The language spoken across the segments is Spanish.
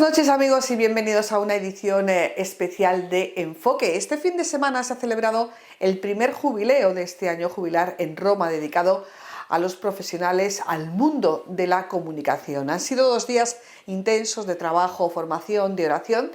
noches amigos y bienvenidos a una edición especial de Enfoque. Este fin de semana se ha celebrado el primer jubileo de este año jubilar en Roma dedicado a los profesionales, al mundo de la comunicación. Han sido 2 días intensos de trabajo, formación, de oración,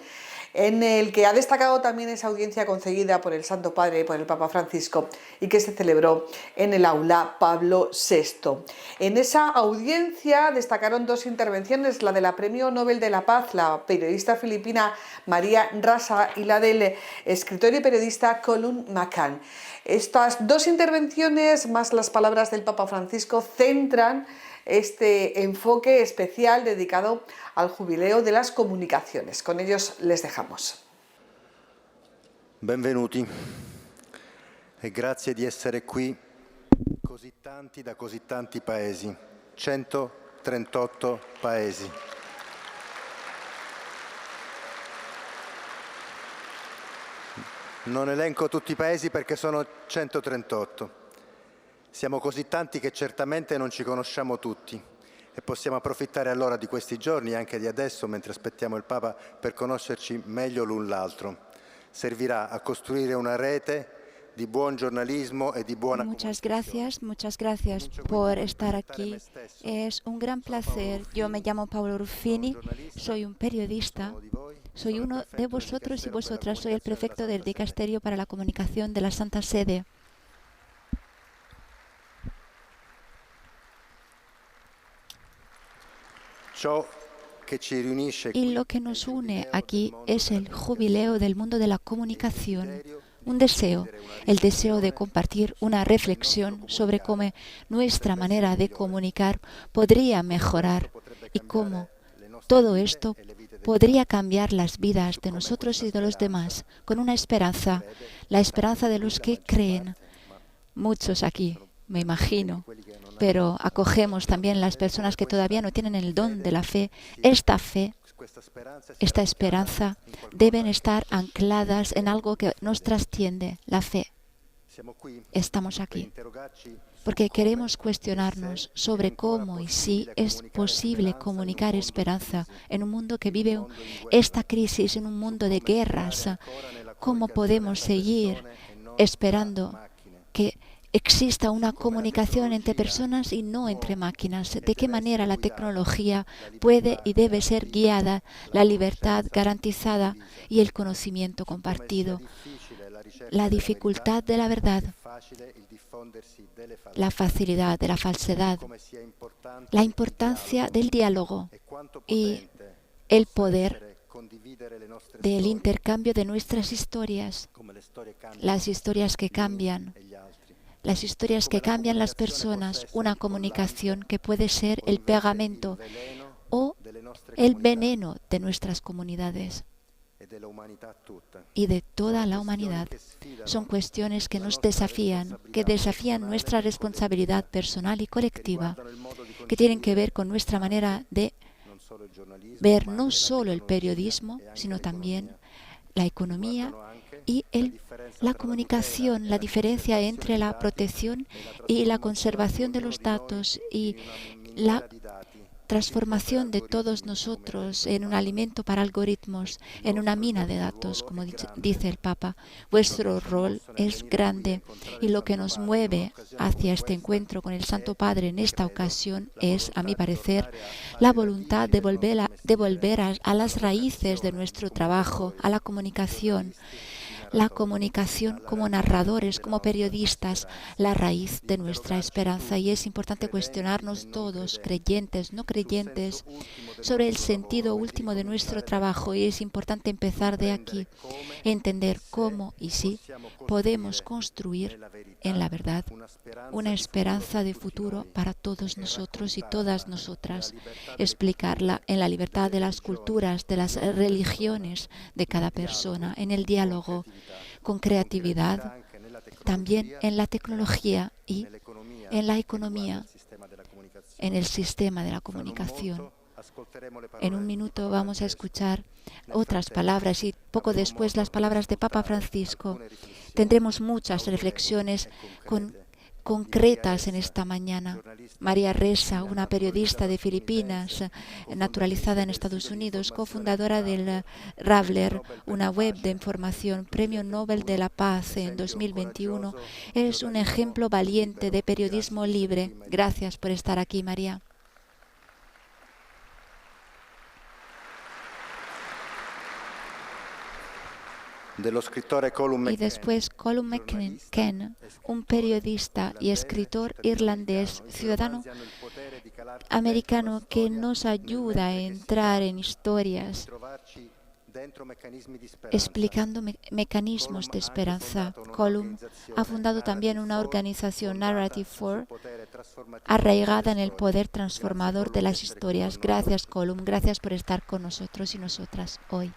en el que ha destacado también esa audiencia concedida por el Santo Padre, por el Papa Francisco, y que se celebró en el aula Pablo VI. En esa audiencia destacaron 2 intervenciones, la de la Premio Nobel de la Paz, la periodista filipina María Ressa, y la del escritor y periodista Colum McCann. Estas 2 intervenciones, más las palabras del Papa Francisco, centran este enfoque especial dedicado al jubileo de las comunicaciones. Con ellos les dejamos. Benvenuti e grazie di essere qui così tanti da così tanti paesi, 138 paesi. Non elenco tutti i paesi perché sono 138. Siamo così tanti che certamente non ci conosciamo tutti e possiamo approfittare allora di questi giorni e anche di adesso, mentre aspettiamo il Papa, per conoscerci meglio l'un l'altro. Servirà a costruire una rete di buon giornalismo e di buona comunicazione. Muchas gracias por estar aquí. Es un gran placer. Yo me llamo Paolo Ruffini, soy un periodista, soy uno de vosotros y vosotras, soy el prefecto del Dicasterio para la Comunicación de la Santa Sede. Y lo que nos une aquí es el jubileo del mundo de la comunicación, un deseo, el deseo de compartir una reflexión sobre cómo nuestra manera de comunicar podría mejorar y cómo todo esto podría cambiar las vidas de nosotros y de los demás, con una esperanza, la esperanza de los que creen. Muchos aquí, me imagino, pero acogemos también las personas que todavía no tienen el don de la fe. Esta fe, esta esperanza, deben estar ancladas en algo que nos trasciende, la fe. Estamos aquí porque queremos cuestionarnos sobre cómo y si es posible comunicar esperanza en un mundo que vive esta crisis, en un mundo de guerras. ¿Cómo podemos seguir esperando que exista una comunicación entre personas y no entre máquinas? ¿De qué manera la tecnología puede y debe ser guiada, la libertad garantizada y el conocimiento compartido? La dificultad de la verdad, la facilidad de la falsedad, la importancia del diálogo y el poder del intercambio de nuestras historias, las historias que cambian. Las historias que cambian las personas, una comunicación que puede ser el pegamento o el veneno de nuestras comunidades y de toda la humanidad. Son cuestiones que nos desafían, que desafían nuestra responsabilidad personal y colectiva, que tienen que ver con nuestra manera de ver no solo el periodismo, sino también la economía y la comunicación, la diferencia entre la protección y la conservación de los datos y la transformación de todos nosotros en un alimento para algoritmos, en una mina de datos, como dice el Papa. Vuestro rol es grande y lo que nos mueve hacia este encuentro con el Santo Padre en esta ocasión es, a mi parecer, la voluntad de volver a las raíces de nuestro trabajo, a la comunicación. La comunicación como narradores, como periodistas, la raíz de nuestra esperanza. Y es importante cuestionarnos todos, creyentes, no creyentes, sobre el sentido último de nuestro trabajo. Y es importante empezar de aquí, entender cómo y si podemos construir en la verdad una esperanza de futuro para todos nosotros y todas nosotras. Explicarla en la libertad de las culturas, de las religiones de cada persona, en el diálogo, con creatividad, también en la tecnología y en la economía, en el sistema de la comunicación. En un minuto vamos a escuchar otras palabras y poco después las palabras de Papa Francisco. Tendremos muchas reflexiones con concretas en esta mañana. María Ressa, una periodista de Filipinas, naturalizada en Estados Unidos, cofundadora del Ravler, una web de información, Premio Nobel de la Paz en 2021, es un ejemplo valiente de periodismo libre. Gracias por estar aquí, María. Y después Colum McKen, un periodista y escritor irlandés, ciudadano americano, que nos ayuda a entrar en historias explicando mecanismos de esperanza. Colum ha fundado también una organización, Narrative 4, arraigada en el poder transformador de las historias. Gracias, Colum. Gracias por estar con nosotros y nosotras hoy.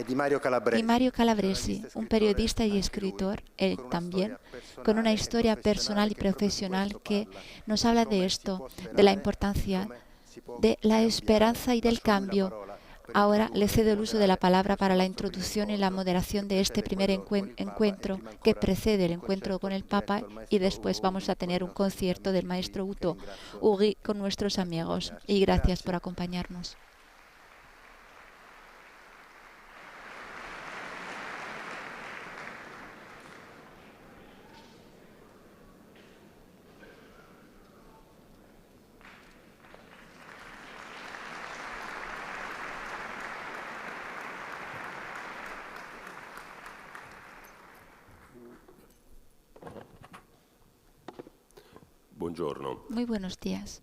Y Mario Calabresi, un periodista y escritor, él también, con una historia personal y profesional que nos habla de esto, de la importancia de la esperanza y del cambio. Ahora le cedo el uso de la palabra para la introducción y la moderación de este primer encuentro que precede el encuentro con el Papa, y después vamos a tener un concierto del maestro Uto Ugui con nuestros amigos. Y gracias por acompañarnos. Muy buenos días.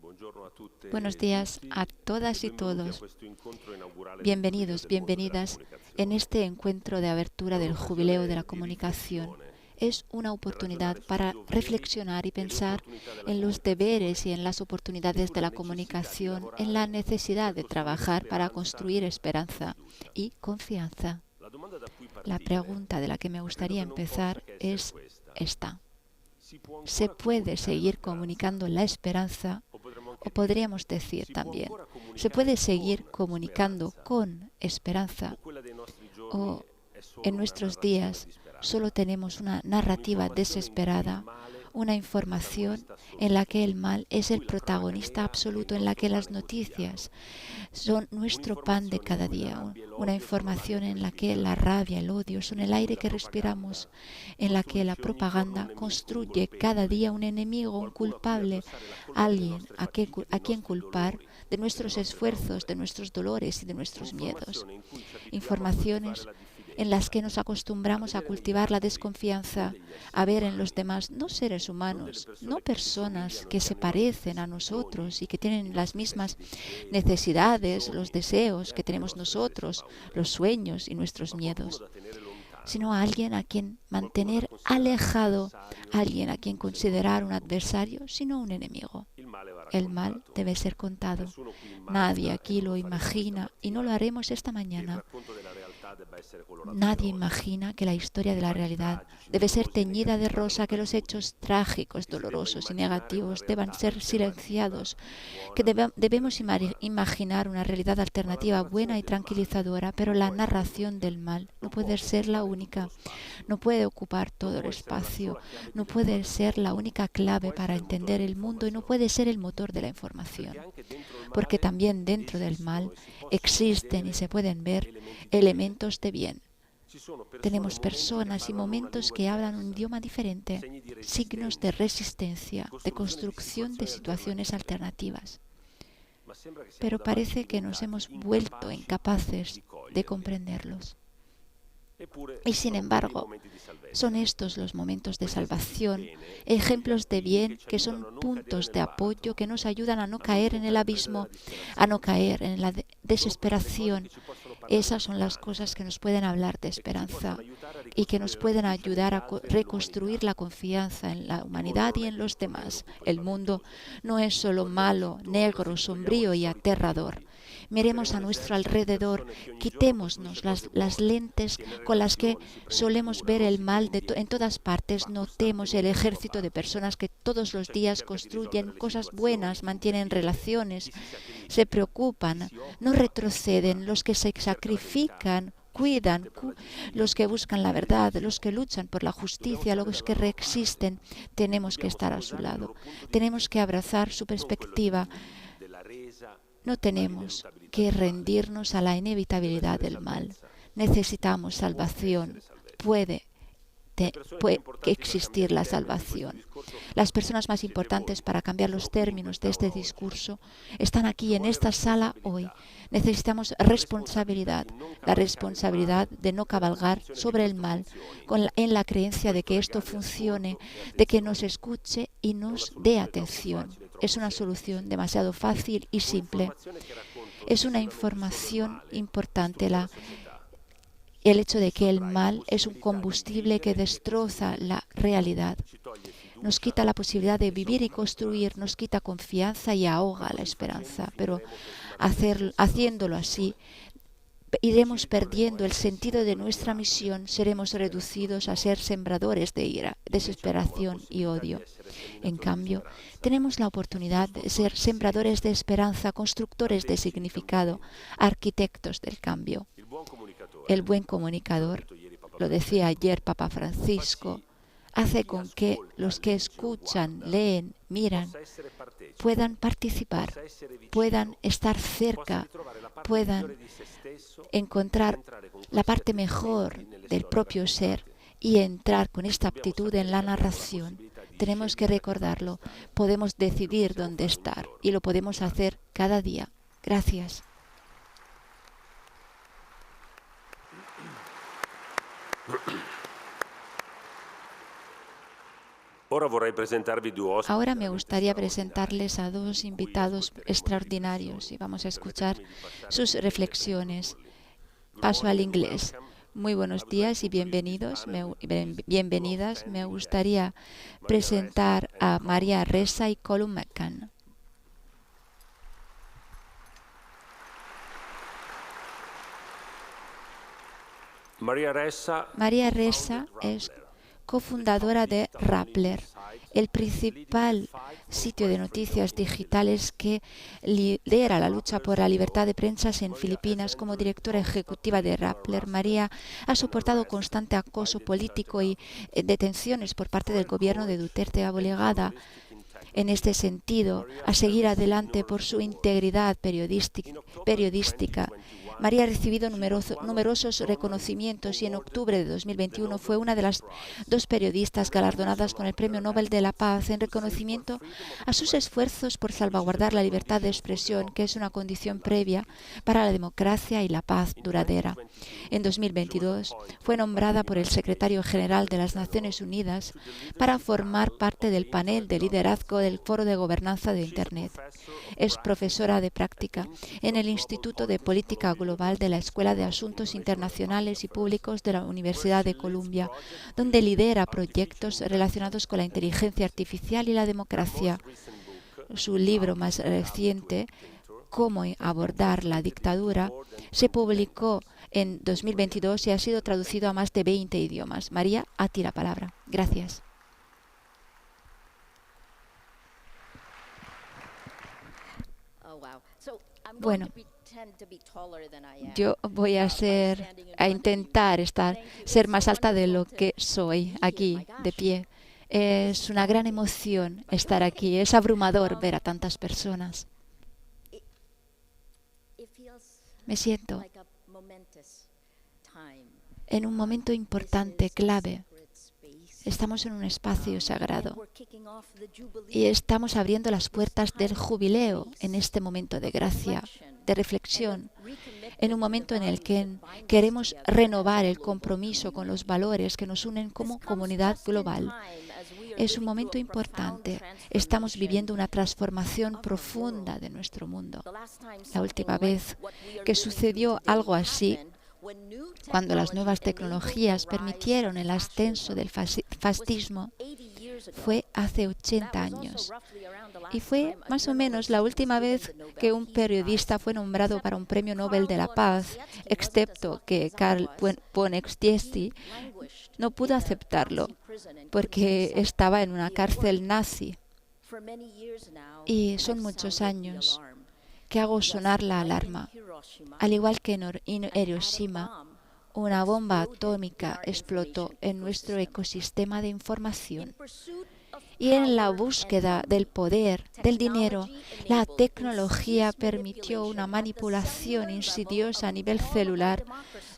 Buenos días a todas y todos. Bienvenidos, bienvenidas en este encuentro de abertura del Jubileo de la Comunicación. Es una oportunidad para reflexionar y pensar en los deberes y en las oportunidades de la comunicación, en la necesidad de trabajar para construir esperanza y confianza. La pregunta de la que me gustaría empezar es esta. ¿Se puede seguir comunicando la esperanza? O podríamos decir también, ¿se puede seguir comunicando con esperanza? ¿O en nuestros días solo tenemos una narrativa desesperada, una información en la que el mal es el protagonista absoluto, en la que las noticias son nuestro pan de cada día, una información en la que la rabia, el odio son el aire que respiramos, en la que la propaganda construye cada día un enemigo, un culpable, alguien a quien culpar de nuestros esfuerzos, de nuestros dolores y de nuestros miedos? Informaciones en las que nos acostumbramos a cultivar la desconfianza, a ver en los demás no seres humanos, no personas que se parecen a nosotros y que tienen las mismas necesidades, los deseos que tenemos nosotros, los sueños y nuestros miedos, sino a alguien a quien mantener alejado, a alguien a quien considerar un adversario, sino un enemigo. El mal debe ser contado. Nadie aquí lo imagina y no lo haremos esta mañana. Nadie imagina que la historia de la realidad debe ser teñida de rosa, que los hechos trágicos, dolorosos y negativos deban ser silenciados, que debemos imaginar una realidad alternativa buena y tranquilizadora, pero la narración del mal no puede ser la única, no puede ocupar todo el espacio, no puede ser la única clave para entender el mundo y no puede ser el motor de la información, porque también dentro del mal existen y se pueden ver elementos de bien. Tenemos personas y momentos que hablan un idioma diferente, signos de resistencia, de construcción de situaciones alternativas. Pero parece que nos hemos vuelto incapaces de comprenderlos. Y sin embargo, son estos los momentos de salvación, ejemplos de bien que son puntos de apoyo que nos ayudan a no caer en el abismo, a no caer en la desesperación. Esas son las cosas que nos pueden hablar de esperanza y que nos pueden ayudar a reconstruir la confianza en la humanidad y en los demás. El mundo no es solo malo, negro, sombrío y aterrador. Miremos a nuestro alrededor, quitémonos las lentes con las que solemos ver el mal en todas partes. Notemos el ejército de personas que todos los días construyen cosas buenas, mantienen relaciones, se preocupan, no retroceden, los que se sacrifican cuidan, los que buscan la verdad, los que luchan por la justicia, los que resisten. Tenemos que estar a su lado. Tenemos que abrazar su perspectiva. No tenemos que rendirnos a la inevitabilidad del mal. Necesitamos salvación. Puede existir la salvación. Las personas más importantes para cambiar los términos de este discurso están aquí en esta sala hoy. Necesitamos responsabilidad, la responsabilidad de no cabalgar sobre el mal, en la creencia de que esto funcione, de que nos escuche y nos dé atención. Es una solución demasiado fácil y simple. Es una información importante el hecho de que el mal es un combustible que destroza la realidad. Nos quita la posibilidad de vivir y construir, nos quita confianza y ahoga la esperanza. Pero haciéndolo así, iremos perdiendo el sentido de nuestra misión, seremos reducidos a ser sembradores de ira, desesperación y odio. En cambio, tenemos la oportunidad de ser sembradores de esperanza, constructores de significado, arquitectos del cambio. El buen comunicador, lo decía ayer Papa Francisco, hace con que los que escuchan, leen, miran, puedan participar, puedan estar cerca, puedan encontrar la parte mejor del propio ser y entrar con esta aptitud en la narración. Tenemos que recordarlo, podemos decidir dónde estar y lo podemos hacer cada día. Gracias. Ahora me gustaría presentarles a dos invitados extraordinarios y vamos a escuchar sus reflexiones. Paso al inglés. Muy buenos días y bienvenidos, bienvenidas. Me gustaría presentar a María Ressa y Colum McCann. María Ressa es cofundadora de Rappler, el principal sitio de noticias digitales que lidera la lucha por la libertad de prensa en Filipinas. Como directora ejecutiva de Rappler, María ha soportado constante acoso político y detenciones por parte del gobierno de Duterte, obligada en este sentido a seguir adelante por su integridad periodística. María ha recibido numerosos reconocimientos y en octubre de 2021 fue una de las 2 periodistas galardonadas con el Premio Nobel de la Paz en reconocimiento a sus esfuerzos por salvaguardar la libertad de expresión, que es una condición previa para la democracia y la paz duradera. En 2022 fue nombrada por el secretario general de las Naciones Unidas para formar parte del panel de liderazgo del Foro de Gobernanza de Internet. Es profesora de práctica en el Instituto de Política Global de la Escuela de Asuntos Internacionales y Públicos de la Universidad de Columbia, donde lidera proyectos relacionados con la inteligencia artificial y la democracia. Su libro más reciente, Cómo abordar la dictadura, se publicó en 2022 y ha sido traducido a más de 20 idiomas. María, a ti la palabra. Gracias. Bueno, yo voy a intentar ser más alta de lo que soy aquí, de pie. Es una gran emoción estar aquí. Es abrumador ver a tantas personas. Me siento en un momento importante, clave. Estamos en un espacio sagrado y estamos abriendo las puertas del jubileo en este momento de gracia, de reflexión, en un momento en el que queremos renovar el compromiso con los valores que nos unen como comunidad global. Es un momento importante. Estamos viviendo una transformación profunda de nuestro mundo. La última vez que sucedió algo así, cuando las nuevas tecnologías permitieron el ascenso del fascismo, fue hace 80 años. Y fue más o menos la última vez que un periodista fue nombrado para un premio Nobel de la Paz, excepto que Karl Poniekstiesi no pudo aceptarlo porque estaba en una cárcel nazi. Y son muchos años que hago sonar la alarma. Al igual que en Hiroshima, una bomba atómica explotó en nuestro ecosistema de información. Y en la búsqueda del poder, del dinero, la tecnología permitió una manipulación insidiosa a nivel celular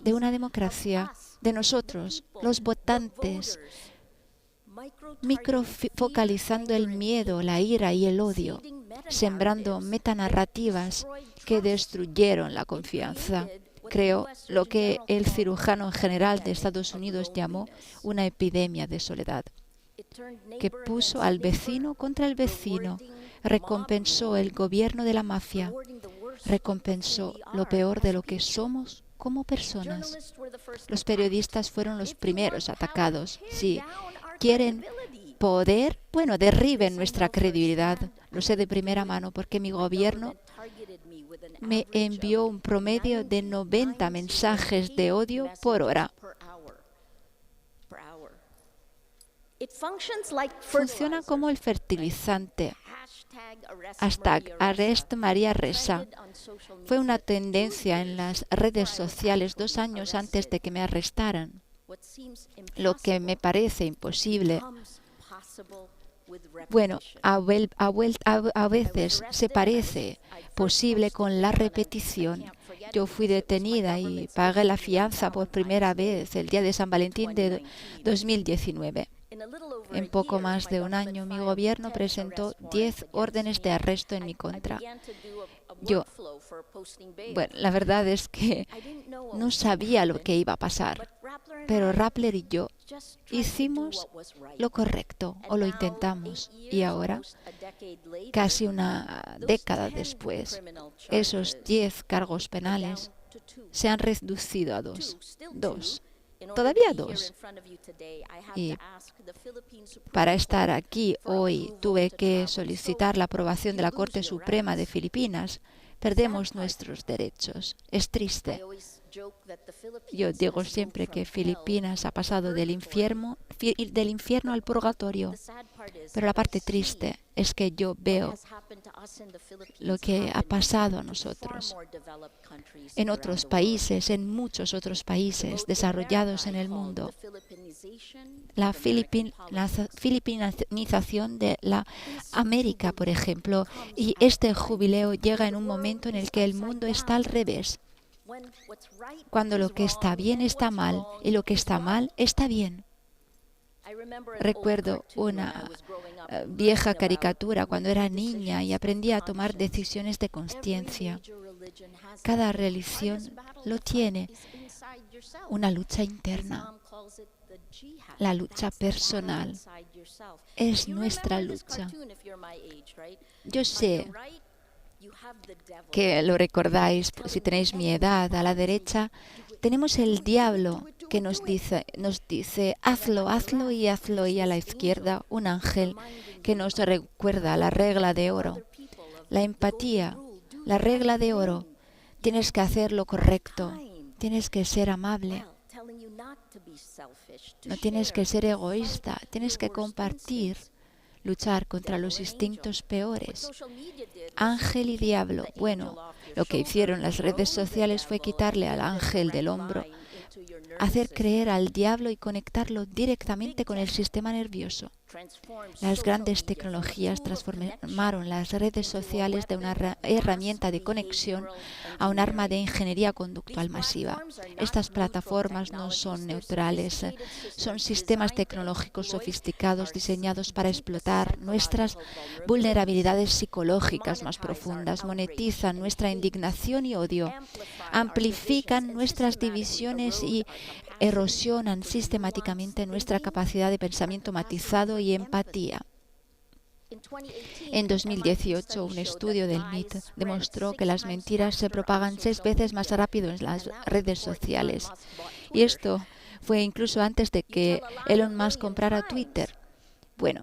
de una democracia, de nosotros, los votantes, microfocalizando el miedo, la ira y el odio, sembrando metanarrativas que destruyeron la confianza. Creo lo que el cirujano general de Estados Unidos llamó una epidemia de soledad, que puso al vecino contra el vecino, recompensó el gobierno de la mafia, recompensó lo peor de lo que somos como personas. Los periodistas fueron los primeros atacados. Si quieren poder, bueno, derriben nuestra credibilidad. Lo sé de primera mano porque mi gobierno me envió un promedio de 90 mensajes de odio por hora. Funciona como el fertilizante. #ArrestMariaRessa. Fue una tendencia en las redes sociales 2 años antes de que me arrestaran. Lo que me parece imposible, bueno, a veces se parece posible con la repetición. Yo fui detenida y pagué la fianza por primera vez el día de San Valentín de 2019. En poco más de un año, mi gobierno presentó 10 órdenes de arresto en mi contra. Bueno, la verdad es que no sabía lo que iba a pasar, pero Rappler y yo hicimos lo correcto, o lo intentamos, y ahora, casi una década después, esos 10 cargos penales se han reducido a 2. Todavía 2. Y para estar aquí hoy tuve que solicitar la aprobación de la Corte Suprema de Filipinas. Perdemos nuestros derechos. Es triste. Yo digo siempre que Filipinas ha pasado del infierno al purgatorio. Pero la parte triste es que yo veo lo que ha pasado a nosotros en otros países, en muchos otros países desarrollados en el mundo. La filipinización de la América, por ejemplo, y este jubileo llega en un momento en el que el mundo está al revés. Cuando lo que está bien está mal y lo que está mal está bien. Recuerdo una vieja caricatura cuando era niña y aprendí a tomar decisiones de conciencia. Cada religión lo tiene, una lucha interna. La lucha personal es nuestra lucha. Yo sé que lo recordáis, si tenéis mi edad, a la derecha tenemos el diablo que nos dice, hazlo, hazlo, y a la izquierda un ángel que nos recuerda la regla de oro, la empatía, la regla de oro. Tienes que hacer lo correcto, tienes que ser amable, no tienes que ser egoísta, tienes que compartir, luchar contra los instintos peores. Ángel y diablo. Bueno, lo que hicieron las redes sociales fue quitarle al ángel del hombro, hacer creer al diablo y conectarlo directamente con el sistema nervioso. Las grandes tecnologías transformaron las redes sociales de una herramienta de conexión a un arma de ingeniería conductual masiva. Estas plataformas no son neutrales, son sistemas tecnológicos sofisticados diseñados para explotar nuestras vulnerabilidades psicológicas más profundas, monetizan nuestra indignación y odio, amplifican nuestras divisiones y erosionan sistemáticamente nuestra capacidad de pensamiento matizado y empatía. En 2018, un estudio del MIT demostró que las mentiras se propagan 6 veces más rápido en las redes sociales. Y esto fue incluso antes de que Elon Musk comprara Twitter. Bueno,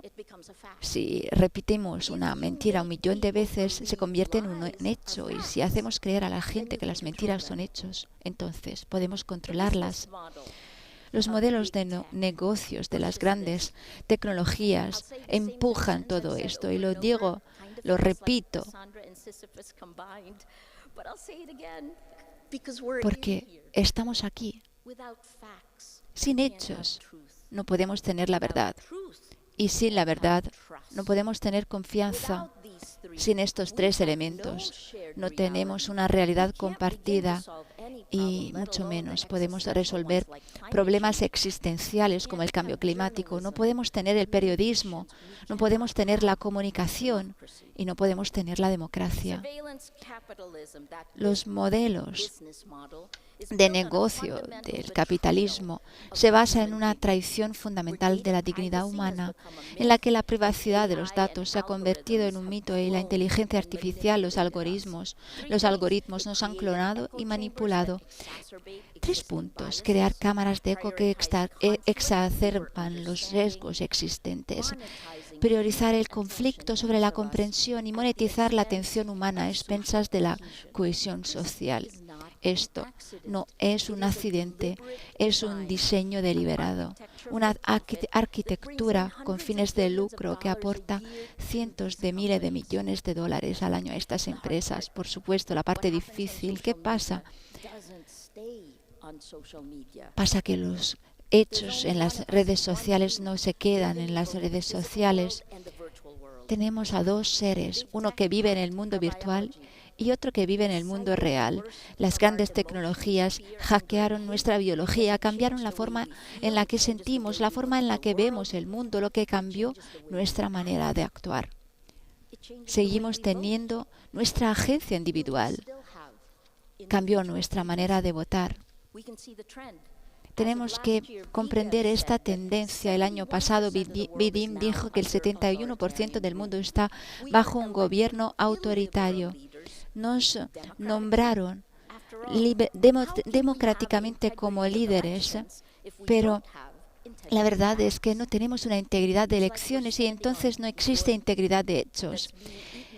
si repetimos una mentira 1 millón de veces, se convierte en un hecho. Y si hacemos creer a la gente que las mentiras son hechos, entonces podemos controlarlas. Los modelos de negocios de las grandes tecnologías empujan todo esto. Y lo digo, lo repito, porque estamos aquí. Sin hechos no podemos tener la verdad. Y sin la verdad no podemos tener confianza. Sin estos tres elementos no tenemos una realidad compartida y mucho menos podemos resolver problemas existenciales como el cambio climático. No podemos tener el periodismo, no podemos tener la comunicación y no podemos tener la democracia. Los modelos de negocio del capitalismo se basa en una traición fundamental de la dignidad humana, en la que la privacidad de los datos se ha convertido en un mito y la inteligencia artificial, los algoritmos nos han clonado y manipulado. 3 puntos. Crear cámaras de eco que exacerban los riesgos existentes. Priorizar el conflicto sobre la comprensión y monetizar la atención humana a expensas de la cohesión social. Esto no es un accidente, es un diseño deliberado, una arquitectura con fines de lucro que aporta cientos de miles de millones de dólares al año a estas empresas. Por supuesto, la parte difícil, ¿qué pasa? Pasa que los hechos en las redes sociales no se quedan en las redes sociales. Tenemos a 2 seres, uno que vive en el mundo virtual y otro que vive en el mundo real. Las grandes tecnologías hackearon nuestra biología, cambiaron la forma en la que sentimos, la forma en la que vemos el mundo, lo que cambió nuestra manera de actuar. Seguimos teniendo nuestra agencia individual. Cambió nuestra manera de votar. Tenemos que comprender esta tendencia. El año pasado, Biden dijo que el 71% del mundo está bajo un gobierno autoritario. Nos nombraron democráticamente como líderes, pero la verdad es que no tenemos una integridad de elecciones y entonces no existe integridad de hechos.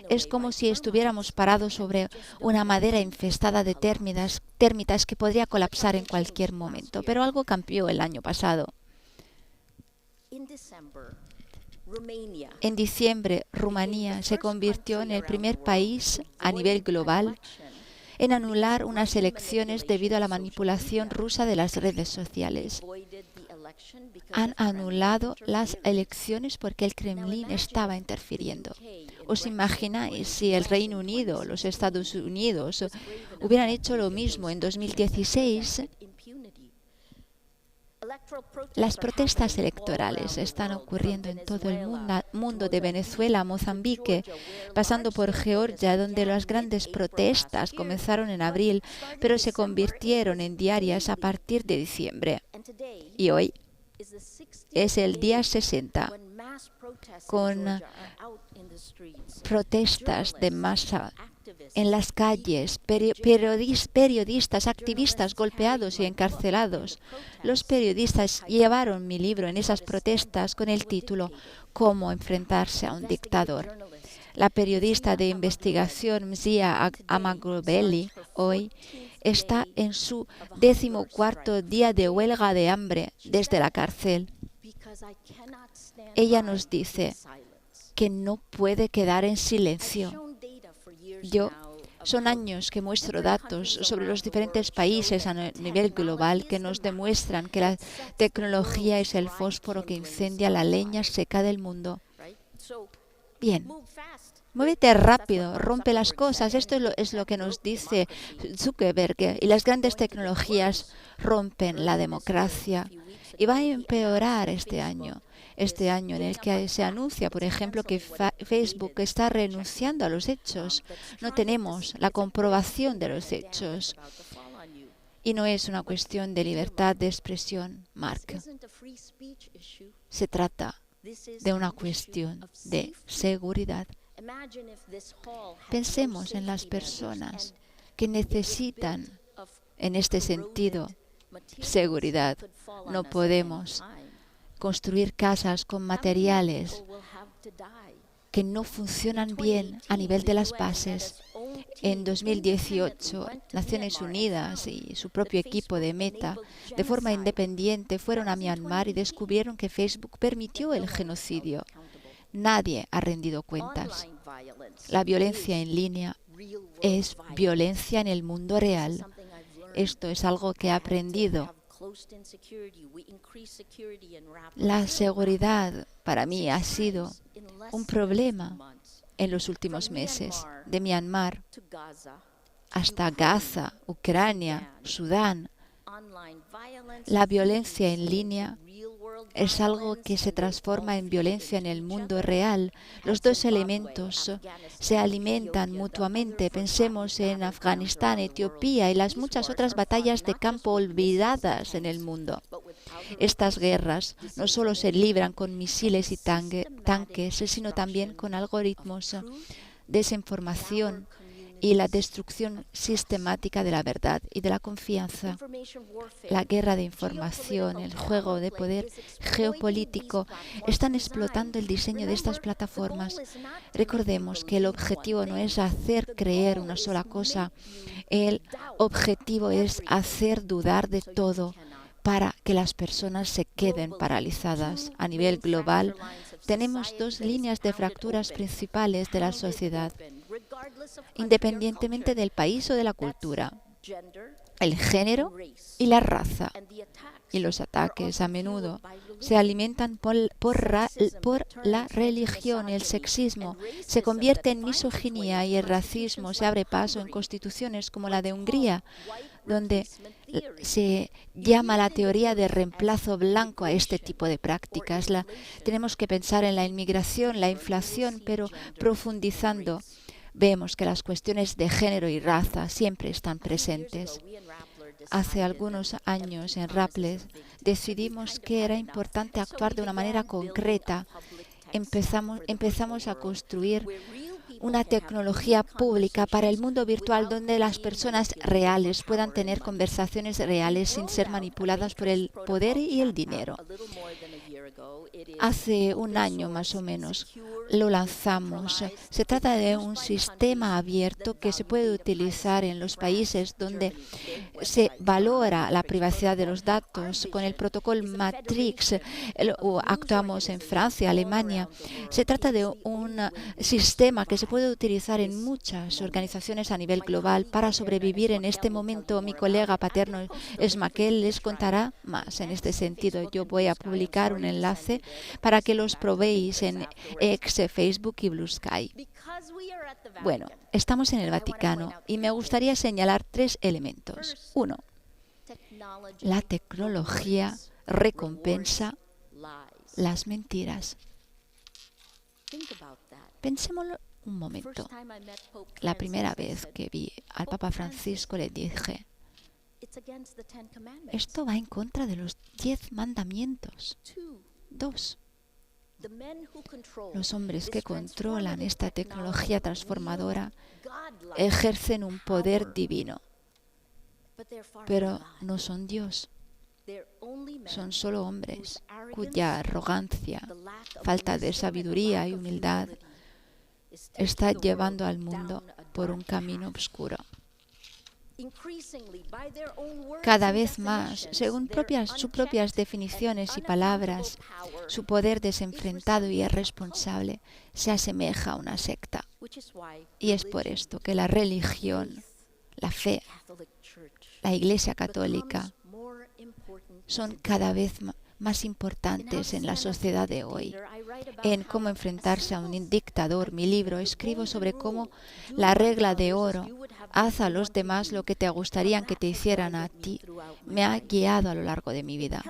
Es como si estuviéramos parados sobre una madera infestada de térmitas que podría colapsar en cualquier momento. Pero algo cambió el año pasado. En diciembre, Rumanía se convirtió en el primer país a nivel global en anular unas elecciones debido a la manipulación rusa de las redes sociales. Han anulado las elecciones porque el Kremlin estaba interfiriendo. ¿Os imagináis si el Reino Unido, los Estados Unidos, hubieran hecho lo mismo en 2016? Las protestas electorales están ocurriendo en todo el mundo, de Venezuela a Mozambique, pasando por Georgia, donde las grandes protestas comenzaron en abril, pero se convirtieron en diarias a partir de diciembre. Y hoy es el día 60, con protestas de masa en las calles, periodistas, activistas golpeados y encarcelados. Los periodistas llevaron mi libro en esas protestas con el título «Cómo enfrentarse a un dictador». La periodista de investigación Mzia Amagbeli hoy está en su 14º día de huelga de hambre desde la cárcel. Ella nos dice que no puede quedar en silencio. Son años que muestro datos sobre los diferentes países a nivel global que nos demuestran que la tecnología es el fósforo que incendia la leña seca del mundo. Bien, muévete rápido, rompe las cosas. Esto es lo que nos dice Zuckerberg. Y las grandes tecnologías rompen la democracia. Y va a empeorar este año en el que se anuncia, por ejemplo, que Facebook está renunciando a los hechos. No tenemos la comprobación de los hechos. Y no es una cuestión de libertad de expresión, Mark. Se trata de una cuestión de seguridad. Pensemos en las personas que necesitan, en este sentido, seguridad. No podemos construir casas con materiales que no funcionan bien a nivel de las bases. En 2018, Naciones Unidas y su propio equipo de Meta, de forma independiente, fueron a Myanmar y descubrieron que Facebook permitió el genocidio. Nadie ha rendido cuentas. La violencia en línea es violencia en el mundo real. Esto es algo que he aprendido La seguridad para mí ha sido un problema en los últimos meses, de Myanmar hasta Gaza, Ucrania, Sudán. La violencia en línea es algo que se transforma en violencia en el mundo real. Los dos elementos se alimentan mutuamente. Pensemos en Afganistán, Etiopía y las muchas otras batallas de campo olvidadas en el mundo. Estas guerras no solo se libran con misiles y tanques, sino también con algoritmos, desinformación y la destrucción sistemática de la verdad y de la confianza. La guerra de información, el juego de poder geopolítico están explotando el diseño de estas plataformas. Recordemos que el objetivo no es hacer creer una sola cosa, el objetivo es hacer dudar de todo para que las personas se queden paralizadas. A nivel global, tenemos dos líneas de fracturas principales de la sociedad, independientemente del país o de la cultura: el género y la raza. Y los ataques a menudo se alimentan por la religión. El sexismo se convierte en misoginia y el racismo se abre paso en constituciones como la de Hungría, donde se llama la teoría de reemplazo blanco a este tipo de prácticas. Tenemos que pensar en la inmigración, la inflación, pero profundizando, vemos que las cuestiones de género y raza siempre están presentes. Hace algunos años en Rappler decidimos que era importante actuar de una manera concreta. Empezamos a construir una tecnología pública para el mundo virtual donde las personas reales puedan tener conversaciones reales sin ser manipuladas por el poder y el dinero. Hace un año más o menos lo lanzamos. Se trata de un sistema abierto que se puede utilizar en los países donde se valora la privacidad de los datos. Con el protocolo Matrix actuamos en Francia, Alemania. Se trata de un sistema que se puede utilizar en muchas organizaciones a nivel global para sobrevivir en este momento. Mi colega paterno Esmaquel les contará más en este sentido. Yo voy a publicar un enlace para que los probéis en X, Facebook y Blue Sky. Bueno, estamos en el Vaticano y me gustaría señalar 3 elementos. 1. La tecnología recompensa las mentiras. Pensémoslo un momento. La primera vez que vi al Papa Francisco le dije: esto va en contra de los 10 mandamientos. 2. Los hombres que controlan esta tecnología transformadora ejercen un poder divino, pero no son Dios. Son solo hombres cuya arrogancia, falta de sabiduría y humildad está llevando al mundo por un camino oscuro. Cada vez más, según sus propias definiciones y palabras, su poder desenfrentado y irresponsable se asemeja a una secta. Y es por esto que la religión, la fe, la Iglesia Católica son cada vez más importantes en la sociedad de hoy. En Cómo enfrentarse a un dictador, mi libro, escribo sobre cómo la regla de oro, haz a los demás lo que te gustaría que te hicieran a ti, me ha guiado a lo largo de mi vida.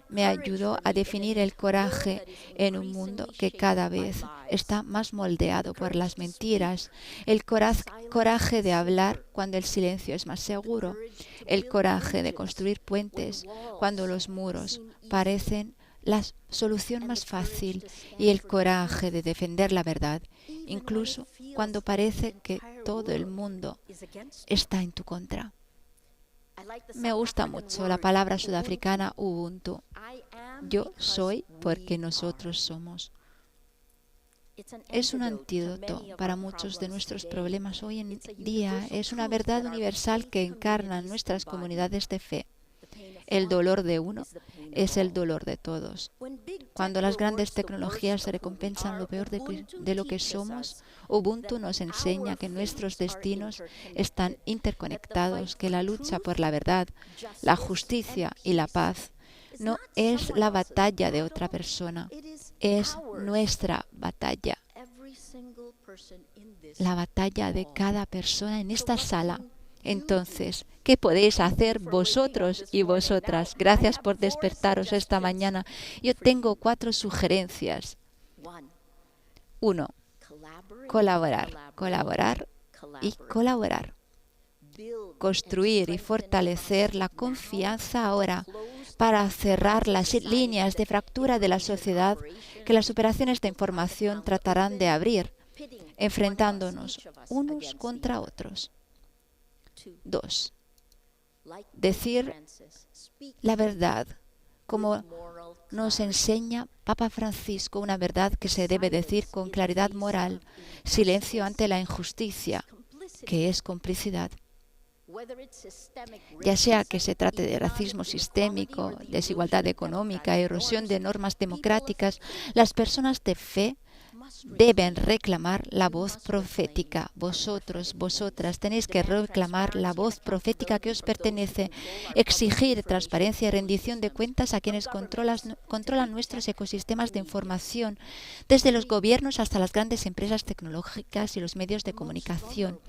Me ayudó a definir el coraje en un mundo que cada vez está más moldeado por las mentiras, el coraje de hablar cuando el silencio es más seguro, el coraje de construir puentes cuando los muros parecen la solución más fácil y el coraje de defender la verdad, incluso cuando parece que todo el mundo está en tu contra. Me gusta mucho la palabra sudafricana Ubuntu. Yo soy porque nosotros somos. Es un antídoto para muchos de nuestros problemas hoy en día. Es una verdad universal que encarnan nuestras comunidades de fe. El dolor de uno es el dolor de todos. Cuando las grandes tecnologías recompensan lo peor de lo que somos, Ubuntu nos enseña que nuestros destinos están interconectados, que la lucha por la verdad, la justicia y la paz no es la batalla de otra persona, es nuestra batalla. La batalla de cada persona en esta sala. Entonces, ¿qué podéis hacer vosotros y vosotras? Gracias por despertaros esta mañana. Yo tengo 4 sugerencias. 1. Colaborar, colaborar y colaborar. Construir y fortalecer la confianza ahora para cerrar las líneas de fractura de la sociedad que las operaciones de información tratarán de abrir, enfrentándonos unos contra otros. 2. Decir la verdad, como nos enseña Papa Francisco, una verdad que se debe decir con claridad moral, silencio ante la injusticia, que es complicidad. Ya sea que se trate de racismo sistémico, desigualdad económica, erosión de normas democráticas, las personas de fe deben reclamar la voz profética. Vosotros, vosotras, tenéis que reclamar la voz profética que os pertenece, exigir transparencia y rendición de cuentas a quienes controlan nuestros ecosistemas de información, desde los gobiernos hasta las grandes empresas tecnológicas y los medios de comunicación.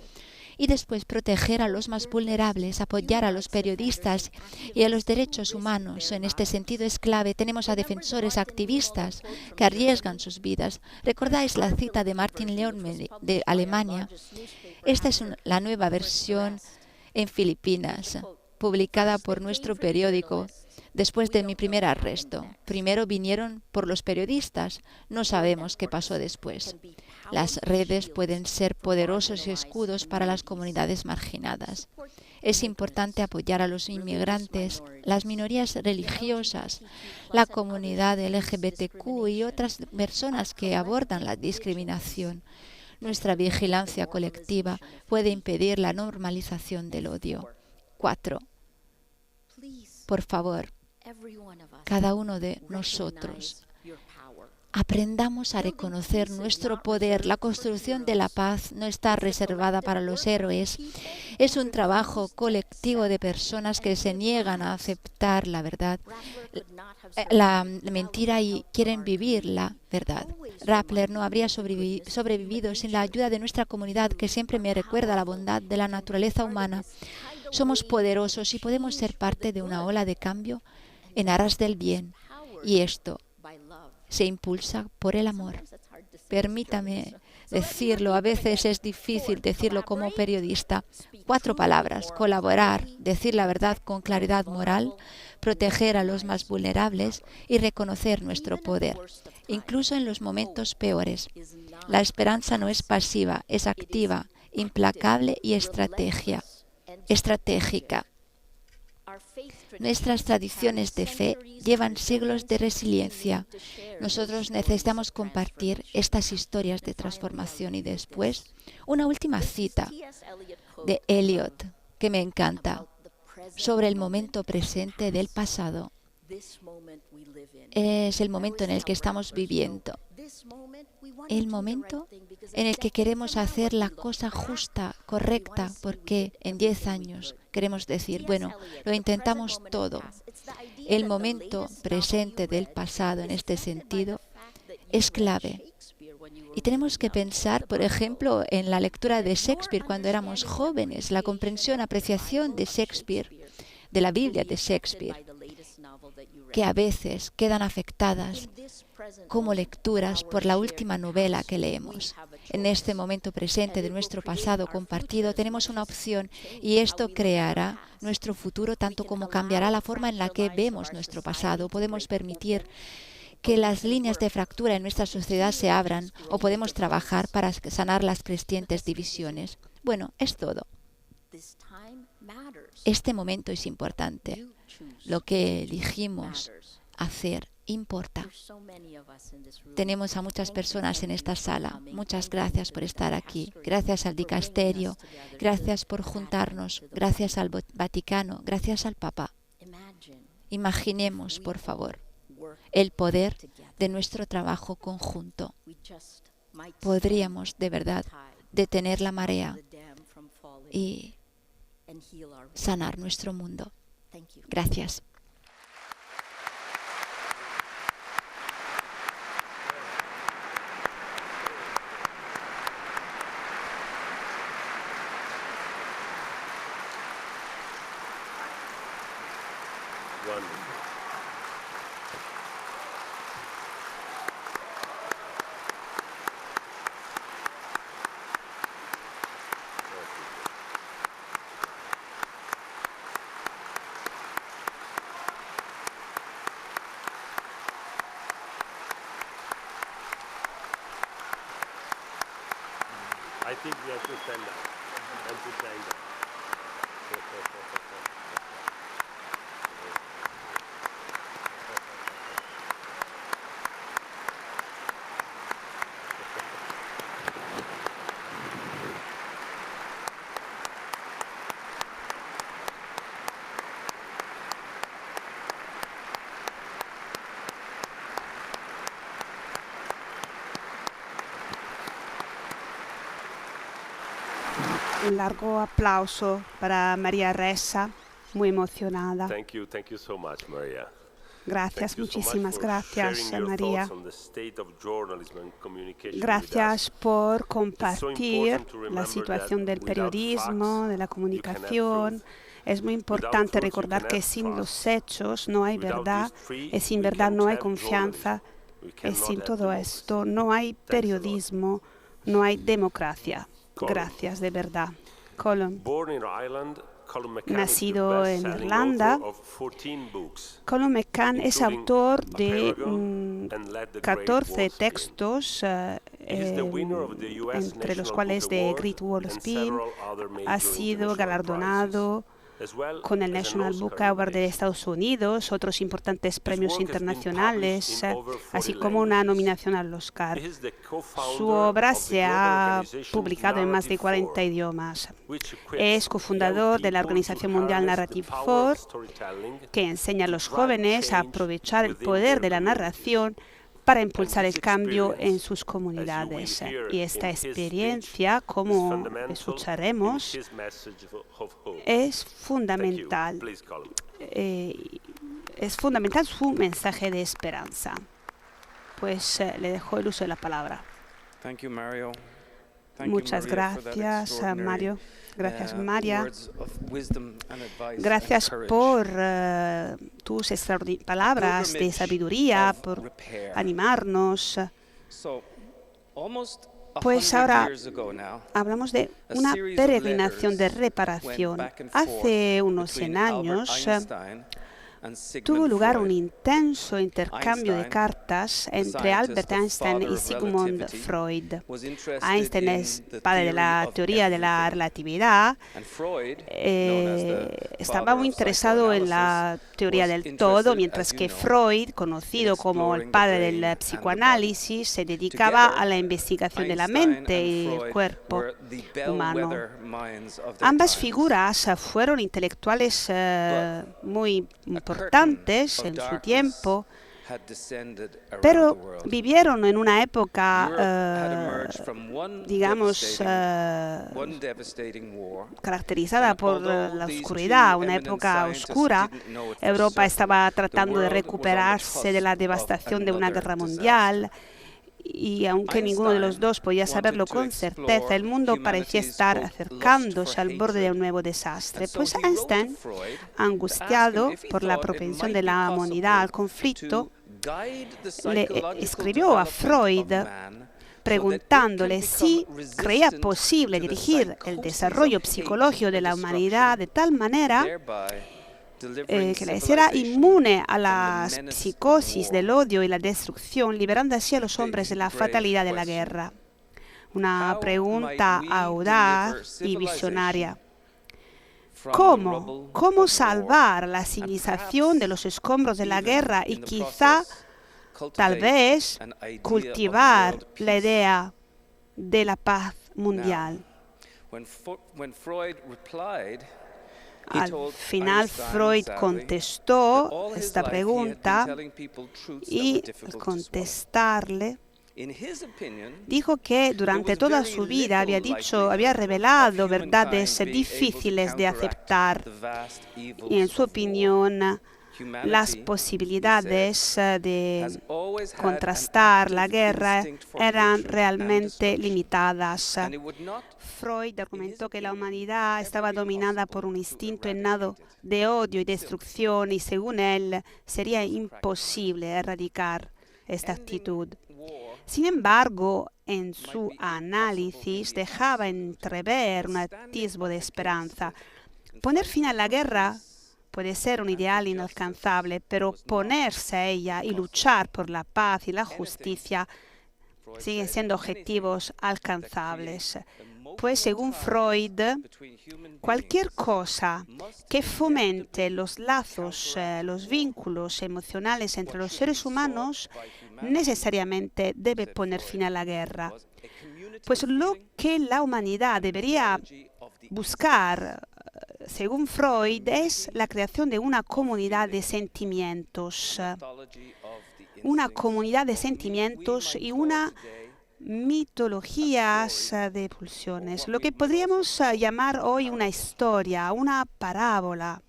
Y después proteger a los más vulnerables, apoyar a los periodistas y a los derechos humanos. En este sentido es clave. Tenemos a defensores activistas que arriesgan sus vidas. ¿Recordáis la cita de Martin Lehrmann de Alemania? Esta es la nueva versión en Filipinas, publicada por nuestro periódico. Después de mi primer arresto, primero vinieron por los periodistas. No sabemos qué pasó después. Las redes pueden ser poderosos escudos para las comunidades marginadas. Es importante apoyar a los inmigrantes, las minorías religiosas, la comunidad LGBTQ y otras personas que abordan la discriminación. Nuestra vigilancia colectiva puede impedir la normalización del odio. 4. Por favor, cada uno de nosotros, aprendamos a reconocer nuestro poder. La construcción de la paz no está reservada para los héroes. Es un trabajo colectivo de personas que se niegan a aceptar la verdad, la mentira y quieren vivir la verdad. Rappler no habría sobrevivido sin la ayuda de nuestra comunidad, que siempre me recuerda la bondad de la naturaleza humana. Somos poderosos y podemos ser parte de una ola de cambio en aras del bien. Y esto se impulsa por el amor. Permítame decirlo, a veces es difícil decirlo como periodista. 4 palabras: colaborar, decir la verdad con claridad moral, proteger a los más vulnerables y reconocer nuestro poder, incluso en los momentos peores. La esperanza no es pasiva, es activa, implacable y estratégica. Nuestras tradiciones de fe llevan siglos de resiliencia. Nosotros necesitamos compartir estas historias de transformación. Y después, una última cita de Eliot que me encanta sobre el momento presente del pasado. Es el momento en el que estamos viviendo. El momento en el que queremos hacer la cosa justa, correcta, porque en 10 años queremos decir, bueno, lo intentamos todo. El momento presente del pasado en este sentido es clave. Y tenemos que pensar, por ejemplo, en la lectura de Shakespeare cuando éramos jóvenes, la comprensión, apreciación de Shakespeare, de la Biblia de Shakespeare, que a veces quedan afectadas como lecturas por la última novela que leemos. En este momento presente de nuestro pasado compartido tenemos una opción, y esto creará nuestro futuro tanto como cambiará la forma en la que vemos nuestro pasado. Podemos permitir que las líneas de fractura en nuestra sociedad se abran, o podemos trabajar para sanar las crecientes divisiones. Bueno, es todo. Este momento es importante. Lo que elegimos hacer importa. Tenemos a muchas personas en esta sala. Muchas gracias por estar aquí. Gracias al dicasterio. Gracias por juntarnos. Gracias al Vaticano. Gracias al Papa. Imaginemos, por favor, el poder de nuestro trabajo conjunto. Podríamos, de verdad, detener la marea y sanar nuestro mundo. Gracias. I think we have to stand up and to stand up. Un largo aplauso para María Ressa, muy emocionada. Thank you so much, Maria. Gracias, Thank you so much muchísimas for gracias, sharing your María. thoughts on the state of journalism and communication Gracias with us. por compartir important to remember la situación that del without periodismo, facts, de la you cannot comunicación. prove. Es muy Without importante truth, you recordar que cannot sin trust. los hechos no hay Without verdad, these three, y sin we verdad can't no hay have confianza, journalism. We y cannot sin have todo democracy. esto no hay Thanks a lot. periodismo, no hay democracia. Colin. Gracias, de verdad. Colin. Born in Ireland, Colin McCann Nacido is en the best-selling Irlanda, author of 14 books, Colin McCann es including autor A de Paragon and Let the Great 14 Wall Spin. textos, He is the winner of the US entre los National cuales Book The Award Great Wall and Spin. several other major Ha sido international galardonado prizes, as well con el as an National Oscar Book Award de nomination. Estados Unidos, otros importantes premios work has been internacionales, published in over 40 así como una languages. nominación al Oscar. He is the co-founder Su obra of the se global ha organization publicado en más de Narrative 40 Forum, idiomas. which equips Es cofundador young de la people Organización to Mundial harness the Narrative power of Forum, storytelling que enseña a to los drive jóvenes a change aprovechar el within poder their de la communities. narración para impulsar this el cambio en experience, sus comunidades. as you will hear Y esta in his experiencia, speech, is como fundamental escucharemos, in his message of hope. es Thank you. fundamental. Please, Colin. Es fundamental su mensaje de esperanza. Pues le dejo el uso de la palabra. Thank you, Mario. Thank you, Muchas Maria, for that gracias, extraordinary, Mario. Gracias, María. words of wisdom and advice Gracias and courage. por tus palabras de Pilgrimage sabiduría, of por repair. animarnos. So, almost Pues 100 ahora years ago now, hablamos de a una series of peregrinación de letters reparación. went back and Hace forth unos between 100 Albert años Einstein and Sigmund tuvo lugar un Freud. intenso intercambio de Einstein, cartas the entre scientist, Albert the Einstein father y of Sigmund relativity, Freud. was interested Einstein in es the padre de theory la of teoría de la everything. relatividad. And Freud, known as the Estaba father muy of interesado en la psychoanalysis, teoría was del interested, todo, mientras as you que know, Freud, conocido como el exploring the padre brain del and the psicoanálisis, se dedicaba Together, a la investigación de la Einstein mente and y el Freud cuerpo were the humano. bellwether minds of their Ambas times. figuras fueron intelectuales muy importantes en su tiempo, Had descended around pero the world. vivieron en una época, Europe had emerged from digamos, one devastating war. caracterizada And por although la these oscuridad, two una eminent época scientists oscura. didn't know it for Europa certain, estaba the tratando de world was on the recuperarse de la cusp of devastación de una another guerra disaster. mundial. Y aunque ninguno de los dos podía Einstein saberlo wanted con to certeza, el explore mundo parecía humanity's estar hope, acercándose lust al for borde de un hatred. nuevo desastre. And so Pues he wrote to Einstein, Freud to ask angustiado him if he por la thought it propensión might de be la possible humanidad al to conflicto, guide the le psychological escribió a development Freud of man preguntándole si creía posible dirigir el desarrollo psicológico de la humanidad de tal manera que la hiciera inmune a las psicosis del odio y la destrucción, liberando así a los hombres de la fatalidad de la guerra. Una pregunta audaz y visionaria. ¿Cómo salvar la civilización de los escombros de la guerra y quizá, tal vez, cultivar la idea de la paz mundial? Al final Freud contestó esta pregunta y al contestarle dijo que durante toda su vida había revelado verdades difíciles de aceptar y en su opinión las posibilidades de contrastar la guerra eran realmente limitadas. Freud argumentó que la humanidad estaba dominada por un instinto innado de odio y destrucción y según él sería imposible erradicar esta actitud. Sin embargo, en su análisis dejaba entrever un atisbo de esperanza. Poner fin a la guerra puede ser un ideal inalcanzable, pero ponerse a ella y luchar por la paz y la justicia siguen siendo objetivos alcanzables. Pues según Freud, cualquier cosa que fomente los lazos, los vínculos emocionales entre los seres humanos necesariamente debe poner fin a la guerra. Pues lo que la humanidad debería buscar, según Freud, es la creación de una comunidad de sentimientos. Una comunidad de sentimientos y una mitologías de pulsiones, lo que podríamos llamar hoy una historia, una parábola.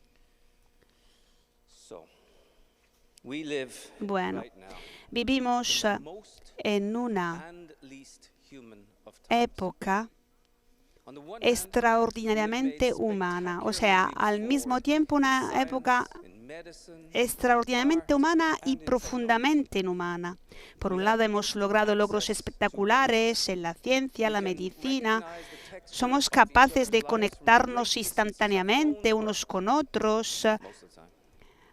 Bueno, vivimos en una época extraordinariamente humana, o sea, al mismo tiempo una época extraordinariamente humana y profundamente inhumana. Por un lado, hemos logrado logros espectaculares en la ciencia, la medicina. Somos capaces de conectarnos instantáneamente unos con otros.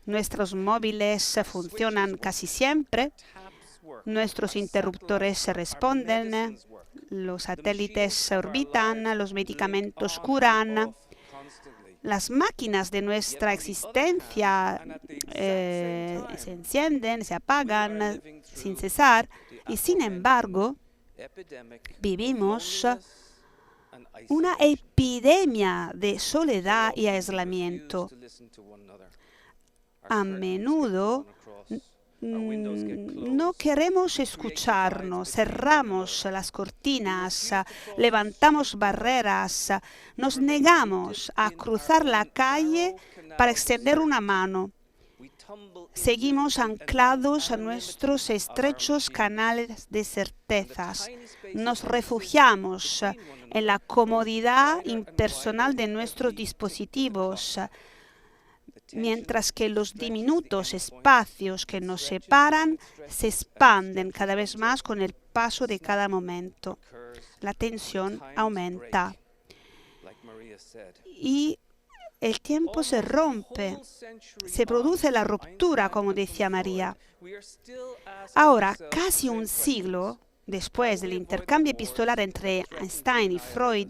Nuestros móviles funcionan casi siempre. Nuestros interruptores se responden. Los satélites orbitan. Los medicamentos curan. Las máquinas de nuestra existencia se encienden, se apagan sin cesar y sin embargo vivimos una epidemia de soledad y aislamiento. A menudo no queremos escucharnos, cerramos las cortinas, levantamos barreras, nos negamos a cruzar la calle para extender una mano. Seguimos anclados a nuestros estrechos canales de certezas. Nos refugiamos en la comodidad impersonal de nuestros dispositivos, mientras que los diminutos espacios que nos separan se expanden cada vez más con el paso de cada momento. La tensión aumenta y el tiempo se rompe, se produce la ruptura, como decía María. Ahora, casi un siglo después del intercambio epistolar entre Einstein y Freud,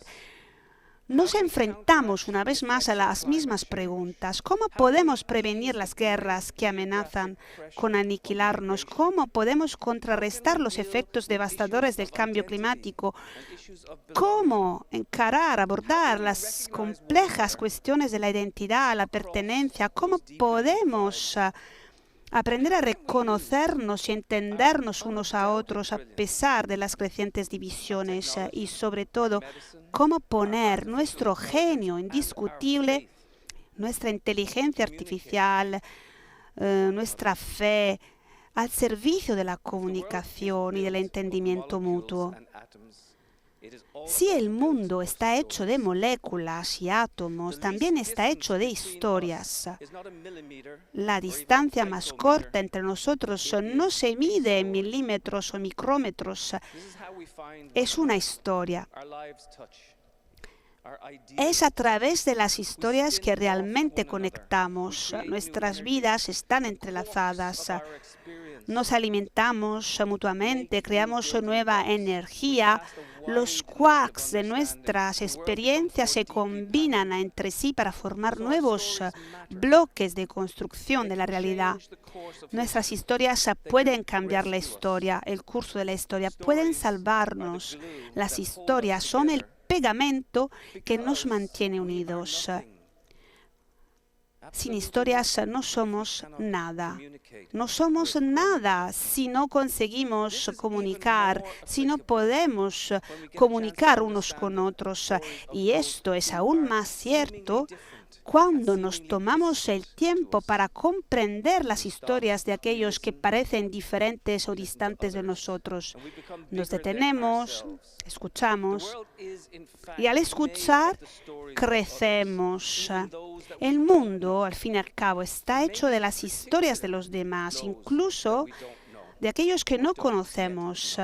nos enfrentamos una vez más a las mismas preguntas. ¿Cómo podemos prevenir las guerras que amenazan con aniquilarnos? ¿Cómo podemos contrarrestar los efectos devastadores del cambio climático? ¿Cómo encarar, abordar las complejas cuestiones de la identidad, la pertenencia? ¿Cómo podemos aprender a reconocernos y entendernos unos a otros a pesar de las crecientes divisiones? Y sobre todo, cómo poner nuestro genio indiscutible, nuestra inteligencia artificial, nuestra fe al servicio de la comunicación y del entendimiento mutuo. Si el mundo está hecho de moléculas y átomos, también está hecho de historias. La distancia más corta entre nosotros no se mide en milímetros o micrómetros, es una historia. Es a través de las historias que realmente conectamos. Nuestras vidas están entrelazadas. Nos alimentamos mutuamente, creamos nueva energía. Los quarks de nuestras experiencias se combinan entre sí para formar nuevos bloques de construcción de la realidad. Nuestras historias pueden cambiar la historia, el curso de la historia, pueden salvarnos. Las historias son el pegamento que nos mantiene unidos. Sin historias no somos nada. No somos nada si no conseguimos comunicar, si no podemos comunicar unos con otros. Y esto es aún más cierto cuando nos tomamos el tiempo para comprender las historias de aquellos que parecen diferentes o distantes de nosotros. Nos detenemos, escuchamos, y al escuchar crecemos. El mundo, al fin y al cabo, está hecho de las historias de los demás, incluso de aquellos que no conocemos.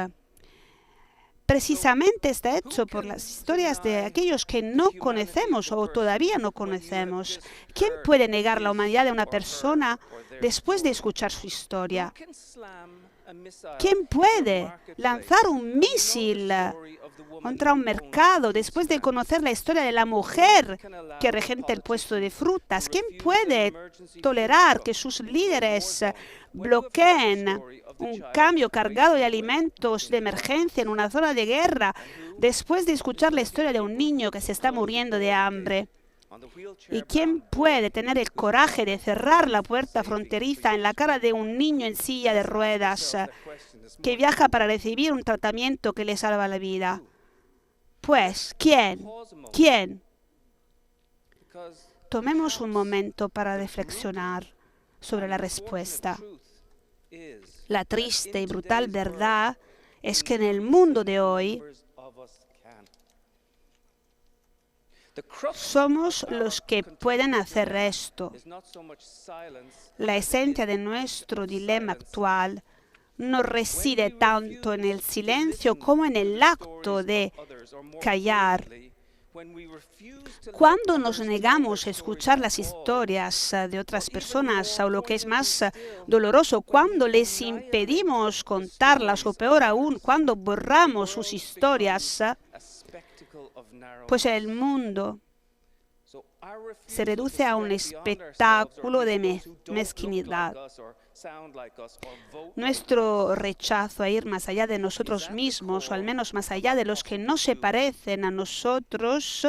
Precisamente está hecho por las historias de aquellos que no conocemos o todavía no conocemos. ¿Quién puede negar la humanidad de una persona después de escuchar su historia? ¿Quién puede lanzar un misil contra un mercado después de conocer la historia de la mujer que regenta el puesto de frutas? ¿Quién puede tolerar que sus líderes bloqueen un cambio cargado de alimentos de emergencia en una zona de guerra después de escuchar la historia de un niño que se está muriendo de hambre? ¿Y quién puede tener el coraje de cerrar la puerta fronteriza en la cara de un niño en silla de ruedas que viaja para recibir un tratamiento que le salva la vida? Pues, ¿quién? ¿Quién? Tomemos un momento para reflexionar sobre la respuesta. La triste y brutal verdad es que en el mundo de hoy somos los que pueden hacer esto. La esencia de nuestro dilema actual no reside tanto en el silencio como en el acto de callar. Cuando nos negamos a escuchar las historias de otras personas, o lo que es más doloroso, cuando les impedimos contarlas, o peor aún, cuando borramos sus historias, pues el mundo se reduce a un espectáculo de mezquindad. Nuestro rechazo a ir más allá de nosotros mismos, o al menos más allá de los que no se parecen a nosotros,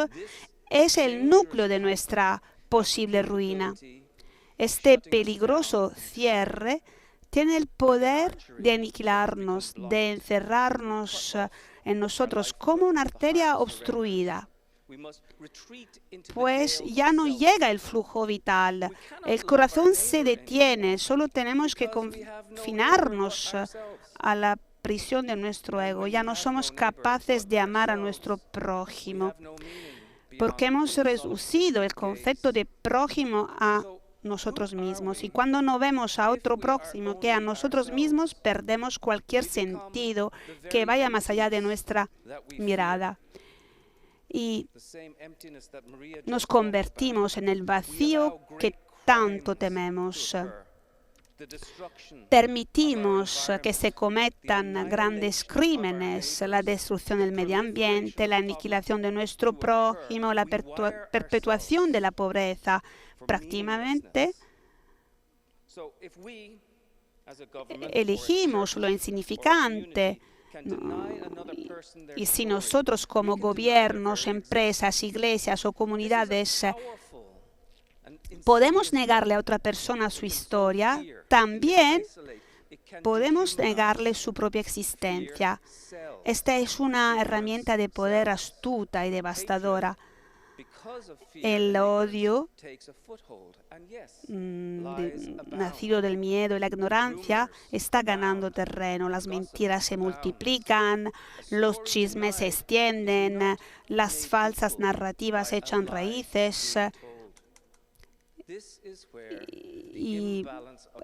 es el núcleo de nuestra posible ruina. Este peligroso cierre tiene el poder de aniquilarnos, de encerrarnos en nosotros como una arteria obstruida. Pues ya no llega el flujo vital, el corazón se detiene, solo tenemos que confinarnos a la prisión de nuestro ego. Ya no somos capaces de amar a nuestro prójimo, porque hemos reducido el concepto de prójimo a nosotros mismos. Y cuando no vemos a otro próximo que a nosotros mismos, perdemos cualquier sentido que vaya más allá de nuestra mirada. Y nos convertimos en el vacío que tanto tememos. Permitimos que se cometan grandes crímenes, la destrucción del medio ambiente, la aniquilación de nuestro prójimo, la perpetuación de la pobreza. Prácticamente elegimos lo insignificante. Y si nosotros como gobiernos, empresas, iglesias o comunidades podemos negarle a otra persona su historia, también podemos negarle su propia existencia. Esta es una herramienta de poder astuta y devastadora. El odio, nacido del miedo y la ignorancia, está ganando terreno. Las mentiras se multiplican, los chismes se extienden, las falsas narrativas echan raíces. Y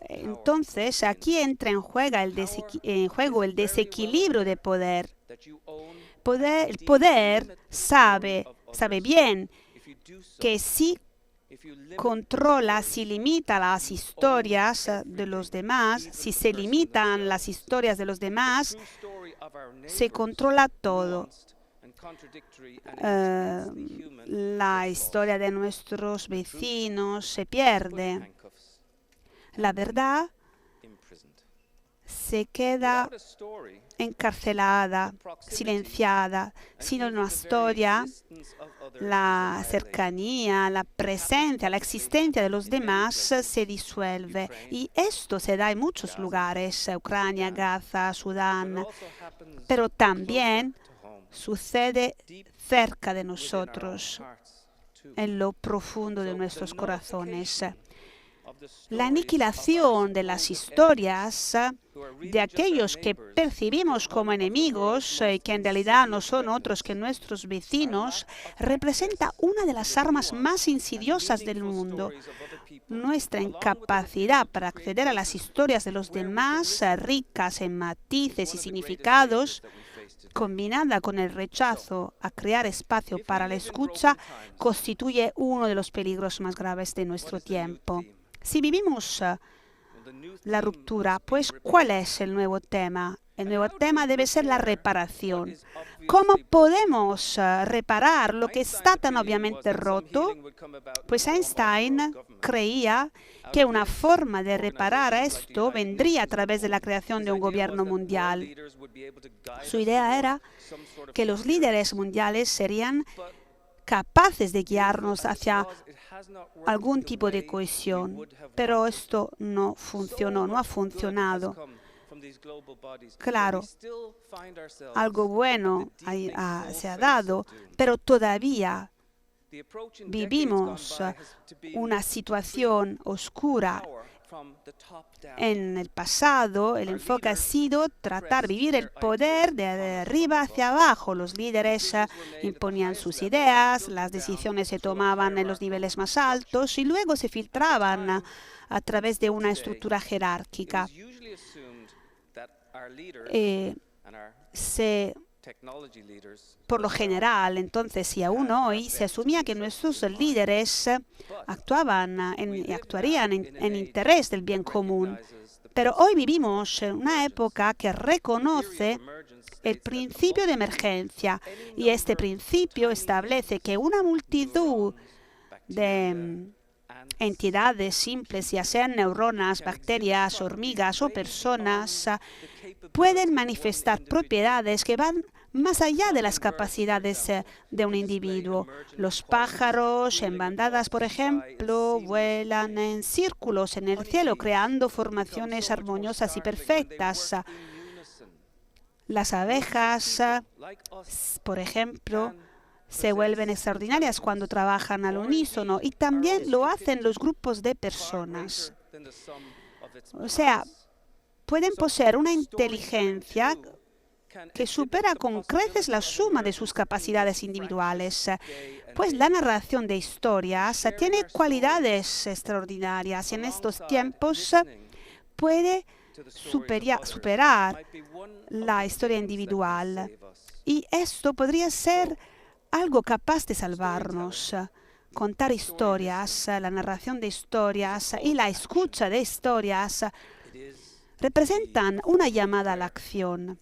entonces aquí entra en juego el desequilibrio de poder. El poder sabe bien que si controla, si limita las historias de los demás, si se limitan las historias de los demás, se controla todo. La historia de nuestros vecinos se pierde. La verdad se queda encarcelada, silenciada. Sin una historia, la cercanía, la presencia, la existencia de los demás se disuelve. Y esto se da en muchos lugares, Ucrania, Gaza, Sudán, pero también sucede cerca de nosotros, en lo profundo de nuestros corazones. La aniquilación de las historias de aquellos que percibimos como enemigos y que en realidad no son otros que nuestros vecinos, representa una de las armas más insidiosas del mundo. Nuestra incapacidad para acceder a las historias de los demás, ricas en matices y significados, combinada con el rechazo a crear espacio para la escucha, constituye uno de los peligros más graves de nuestro tiempo. Si vivimos la ruptura, pues ¿cuál es el nuevo tema? El nuevo tema debe ser la reparación. ¿Cómo podemos reparar lo que está tan obviamente roto? Pues Einstein creía que una forma de reparar esto vendría a través de la creación de un gobierno mundial. Su idea era que los líderes mundiales serían capaces de guiarnos hacia algún tipo de cohesión, pero esto no funcionó, no ha funcionado. Claro, algo bueno se ha dado, pero todavía vivimos una situación oscura. En el pasado, el enfoque ha sido tratar de vivir el poder de arriba hacia abajo. Los líderes imponían sus ideas, las decisiones se tomaban en los niveles más altos y luego se filtraban a través de una estructura jerárquica. Por lo general, entonces, y aún hoy, se asumía que nuestros líderes actuarían en interés del bien común. Pero hoy vivimos en una época que reconoce el principio de emergencia, y este principio establece que una multitud de entidades simples, ya sean neuronas, bacterias, hormigas o personas, pueden manifestar propiedades que van más allá de las capacidades de un individuo. Los pájaros en bandadas, por ejemplo, vuelan en círculos en el cielo, creando formaciones armoniosas y perfectas. Las abejas, por ejemplo, se vuelven extraordinarias cuando trabajan al unísono, y también lo hacen los grupos de personas. O sea, pueden poseer una inteligencia que supera con creces la suma de sus capacidades individuales, pues la narración de historias tiene cualidades extraordinarias y en estos tiempos puede superar la historia individual. Y esto podría ser algo capaz de salvarnos. Contar historias, la narración de historias y la escucha de historias representan una llamada a la acción,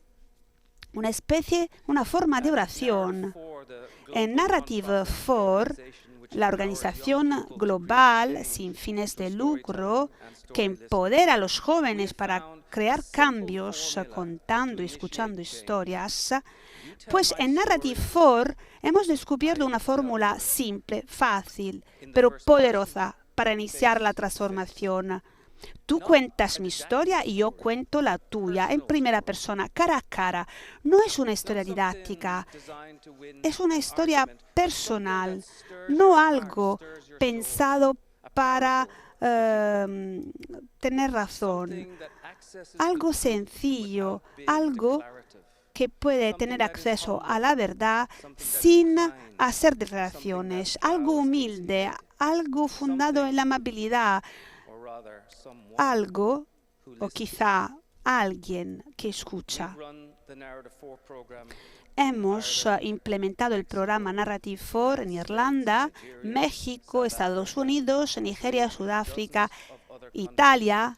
una forma de oración. En Narrative4, la organización global sin fines de lucro que empodera a los jóvenes para crear cambios contando y escuchando historias, pues en Narrative4 hemos descubierto una fórmula simple, fácil, pero poderosa para iniciar la transformación. Tú cuentas mi historia y yo cuento la tuya en primera persona, cara a cara. No es una historia didáctica, es una historia personal, no algo pensado para tener razón. Algo sencillo, algo que puede tener acceso a la verdad sin hacer declaraciones, algo humilde, algo fundado en la amabilidad, algo o quizá alguien que escucha. Hemos implementado el programa Narrative4 en Irlanda, México, Estados Unidos, Nigeria, Sudáfrica, Italia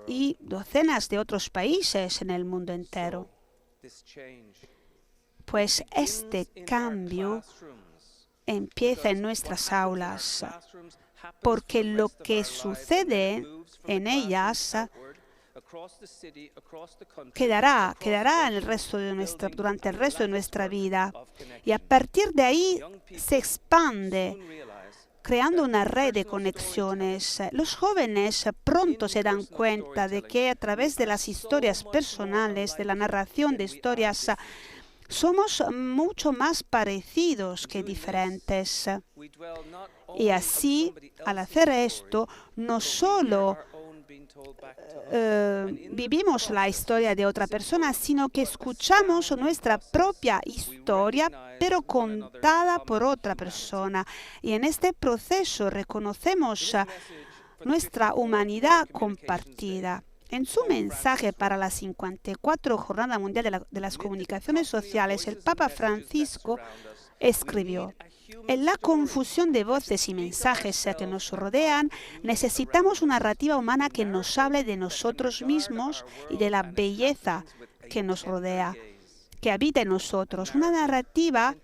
y docenas de otros países en el mundo entero. Pues este cambio empieza en nuestras aulas, porque lo que sucede en ellas quedará durante el resto de nuestra vida. Y a partir de ahí se expande, creando una red de conexiones. Los jóvenes pronto se dan cuenta de que a través de las historias personales, de la narración de historias, somos mucho más parecidos que diferentes. Y así, al hacer esto, no solo vivimos la historia de otra persona, sino que escuchamos nuestra propia historia, pero contada por otra persona. Y en este proceso reconocemos nuestra humanidad compartida. En su mensaje para la 54 Jornada Mundial de las Comunicaciones Sociales, el Papa Francisco escribió: en la confusión de voces y mensajes que nos rodean, necesitamos una narrativa humana que nos hable de nosotros mismos y de la belleza que nos rodea, que habita en nosotros. Una narrativa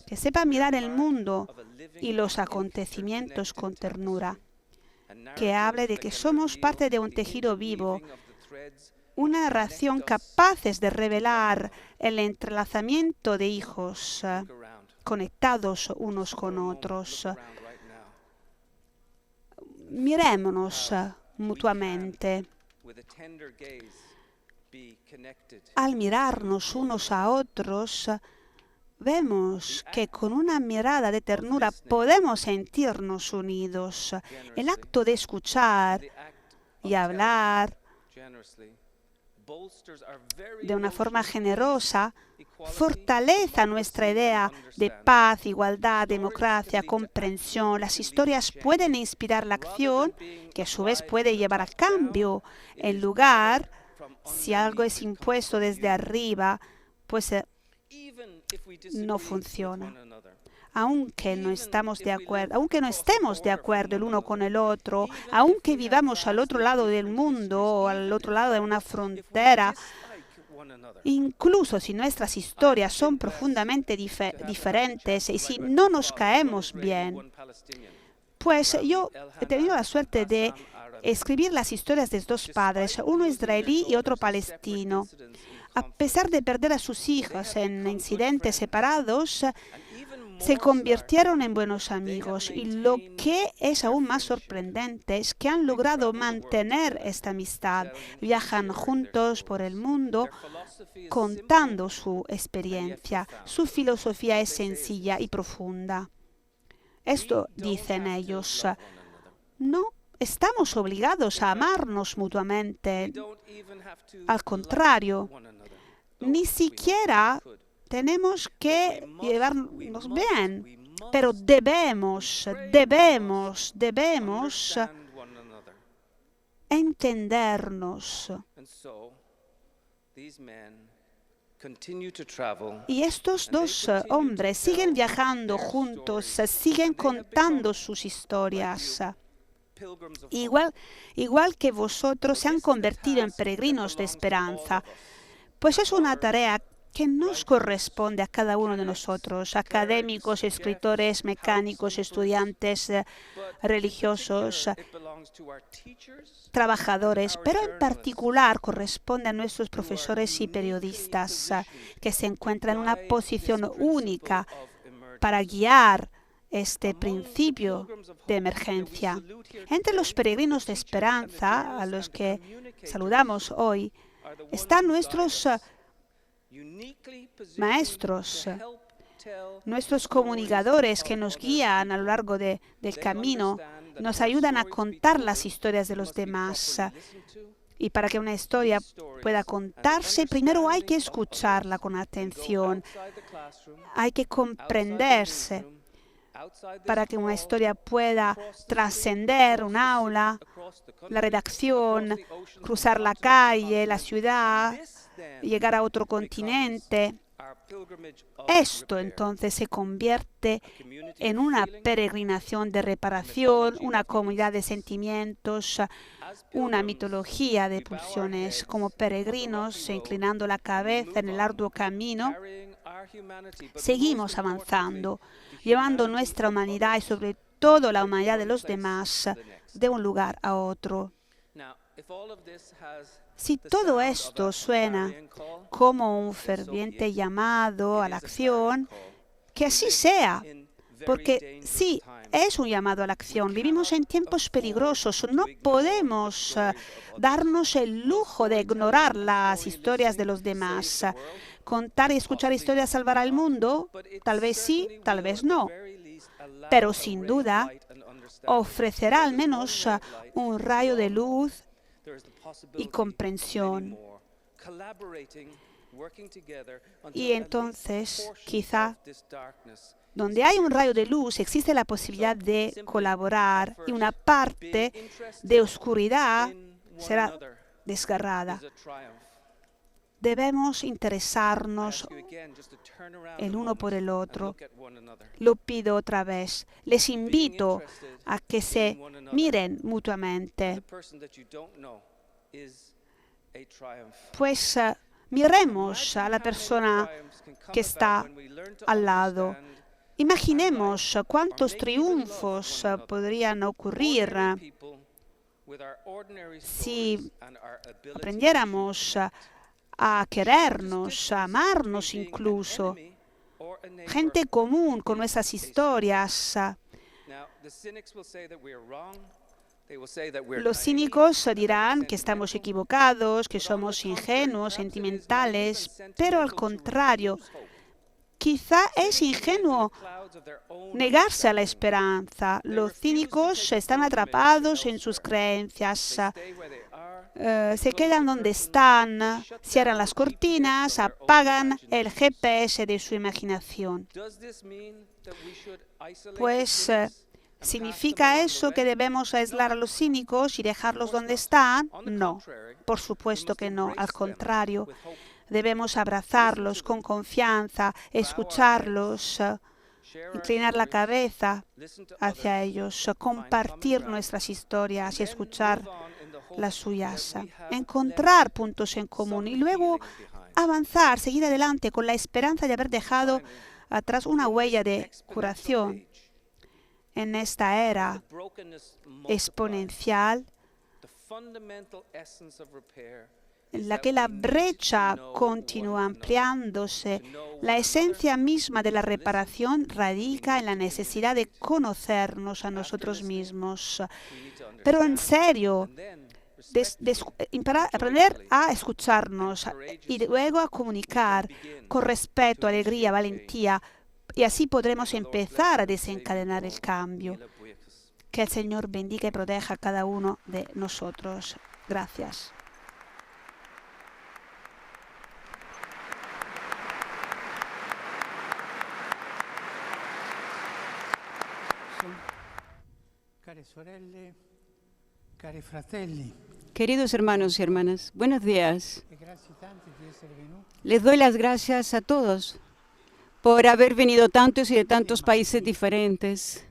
que sepa mirar el mundo y los acontecimientos con ternura, que hable de que somos parte de un tejido vivo, una narración capaces de revelar el entrelazamiento de hijos conectados unos con otros. Mirémonos mutuamente. Al mirarnos unos a otros, vemos que con una mirada de ternura podemos sentirnos unidos. El acto de escuchar y hablar de una forma generosa fortalece nuestra idea de paz, igualdad, democracia, comprensión. Las historias pueden inspirar la acción, que a su vez puede llevar a cambio. En lugar, si algo es impuesto desde arriba, pues no funciona. Aunque no estemos de acuerdo el uno con el otro, aunque vivamos al otro lado del mundo o al otro lado de una frontera, incluso si nuestras historias son profundamente diferentes y si no nos caemos bien, pues yo he tenido la suerte de escribir las historias de dos padres, uno israelí y otro palestino. A pesar de perder a sus hijos en incidentes separados, se convirtieron en buenos amigos, y lo que es aún más sorprendente es que han logrado mantener esta amistad. Viajan juntos por el mundo contando su experiencia. Su filosofía es sencilla y profunda. Esto dicen ellos: no estamos obligados a amarnos mutuamente. Al contrario, ni siquiera tenemos que llevarnos bien, pero debemos entendernos. Y estos dos hombres siguen viajando juntos, siguen contando sus historias. Igual que vosotros, se han convertido en peregrinos de esperanza. Pues es una tarea que nos corresponde a cada uno de nosotros, académicos, escritores, mecánicos, estudiantes, religiosos, trabajadores, pero en particular corresponde a nuestros profesores y periodistas, que se encuentran en una posición única para guiar este principio de emergencia. Entre los peregrinos de esperanza, a los que saludamos hoy, están nuestros maestros, nuestros comunicadores que nos guían a lo largo del camino, nos ayudan a contar las historias de los demás. Y para que una historia pueda contarse, primero hay que escucharla con atención, hay que comprenderse. Para que una historia pueda trascender un aula, la redacción, cruzar la calle, la ciudad, llegar a otro continente. Esto entonces se convierte en una peregrinación de reparación, una comunidad de sentimientos, una mitología de pulsiones. Como peregrinos, inclinando la cabeza en el arduo camino, seguimos avanzando, llevando nuestra humanidad y sobre todo la humanidad de los demás de un lugar a otro. Si todo esto suena como un ferviente llamado a la acción, que así sea, porque sí, es un llamado a la acción. Vivimos en tiempos peligrosos. No podemos darnos el lujo de ignorar las historias de los demás. Contar y escuchar historias salvará al mundo. Tal vez sí, tal vez no. Pero sin duda ofrecerá al menos un rayo de luz y comprensión. Y entonces, quizá, donde hay un rayo de luz, existe la posibilidad de colaborar y una parte de oscuridad será desgarrada. Debemos interesarnos el uno por el otro. Lo pido otra vez. Les invito a que se miren mutuamente. Pues miremos a la persona que está al lado. Imaginemos cuántos triunfos podrían ocurrir si aprendiéramos a querernos, a amarnos incluso. Gente común con nuestras historias. Los cínicos dirán que estamos equivocados, que somos ingenuos, sentimentales, pero al contrario, quizá es ingenuo negarse a la esperanza. Los cínicos están atrapados en sus creencias. Se quedan donde están, cierran las cortinas, apagan el GPS de su imaginación. Pues, ¿significa eso que debemos aislar a los cínicos y dejarlos donde están? No, por supuesto que no, al contrario. Debemos abrazarlos con confianza, escucharlos, inclinar la cabeza hacia ellos, compartir nuestras historias y escuchar las suyas, encontrar puntos en común y luego avanzar, seguir adelante con la esperanza de haber dejado atrás una huella de curación en esta era exponencial en la que la brecha continúa ampliándose. La esencia misma de la reparación radica en la necesidad de conocernos a nosotros mismos. Pero en serio, aprender a escucharnos y luego a comunicar con respeto, alegría, valentía, y así podremos empezar a desencadenar el cambio. Que el Señor bendiga y proteja a cada uno de nosotros. Gracias. Queridos hermanos y hermanas, buenos días. Les doy las gracias a todos por haber venido tantos y de tantos países diferentes.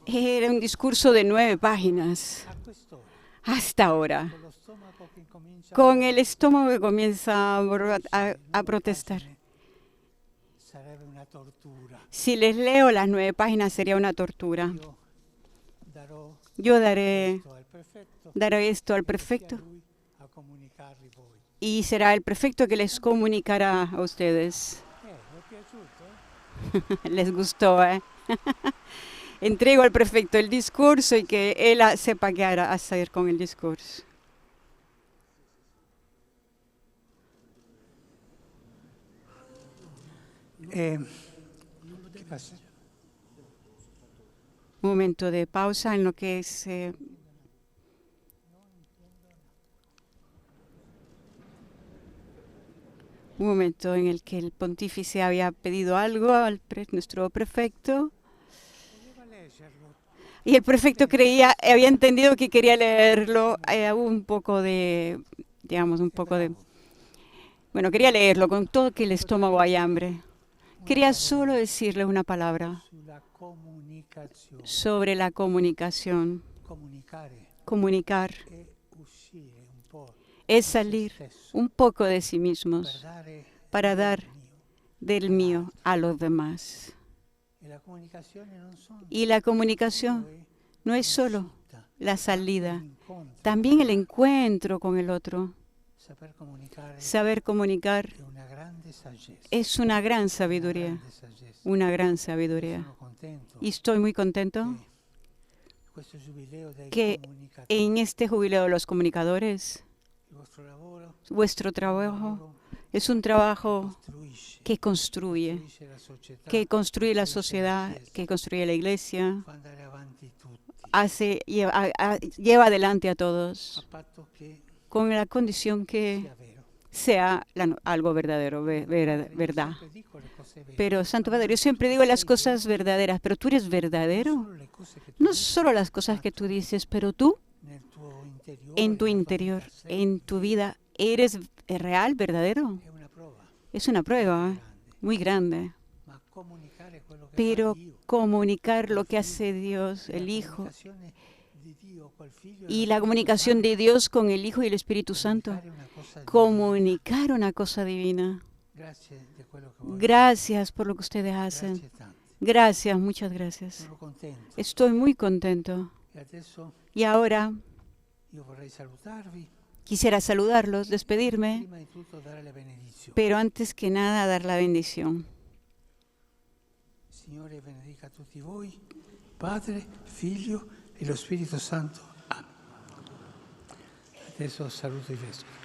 Era un discurso de 9 páginas hasta ahora, con el estómago que comienza a protestar. Si les leo las 9 páginas sería una tortura. Yo daré esto al prefecto y será el prefecto que les comunicará a ustedes. Les gustó, ¿eh? Entrego al prefecto el discurso y que él sepa qué hacer con el discurso. Un momento de pausa en lo que es un momento en el que el pontífice había pedido algo al nuestro prefecto y el prefecto había entendido que quería leerlo. Un poco de, bueno, quería leerlo con todo que el estómago hay hambre. Quería solo decirle una palabra sobre la comunicación. Comunicar es salir un poco de sí mismos para dar del mío a los demás. Y la comunicación no es solo la salida, también el encuentro con el otro. Saber comunicar es una gran sabiduría, una gran sabiduría. Y estoy muy contento que en este jubileo de los comunicadores, vuestro trabajo es un trabajo que construye la sociedad, que construye la iglesia, lleva adelante a todos, con la condición que sea algo verdadero, verdad. Pero, Santo Padre, yo siempre digo las cosas verdaderas, pero tú eres verdadero. No solo las cosas que tú dices, pero tú, en tu interior, en tu vida, ¿eres real, verdadero? Es una prueba muy grande. Pero comunicar lo que hace Dios, el Hijo, y la comunicación de Dios con el Hijo y el Espíritu Santo, comunicar una cosa divina. Gracias por lo que ustedes hacen. Gracias, muchas gracias. Estoy muy contento. Y ahora quisiera saludarlos, despedirme, pero antes que nada dar la bendición. Signore benedica tutti voi, Padre, Figlio e lo Spirito Santo. Amen. Adesso saluto i vescovi.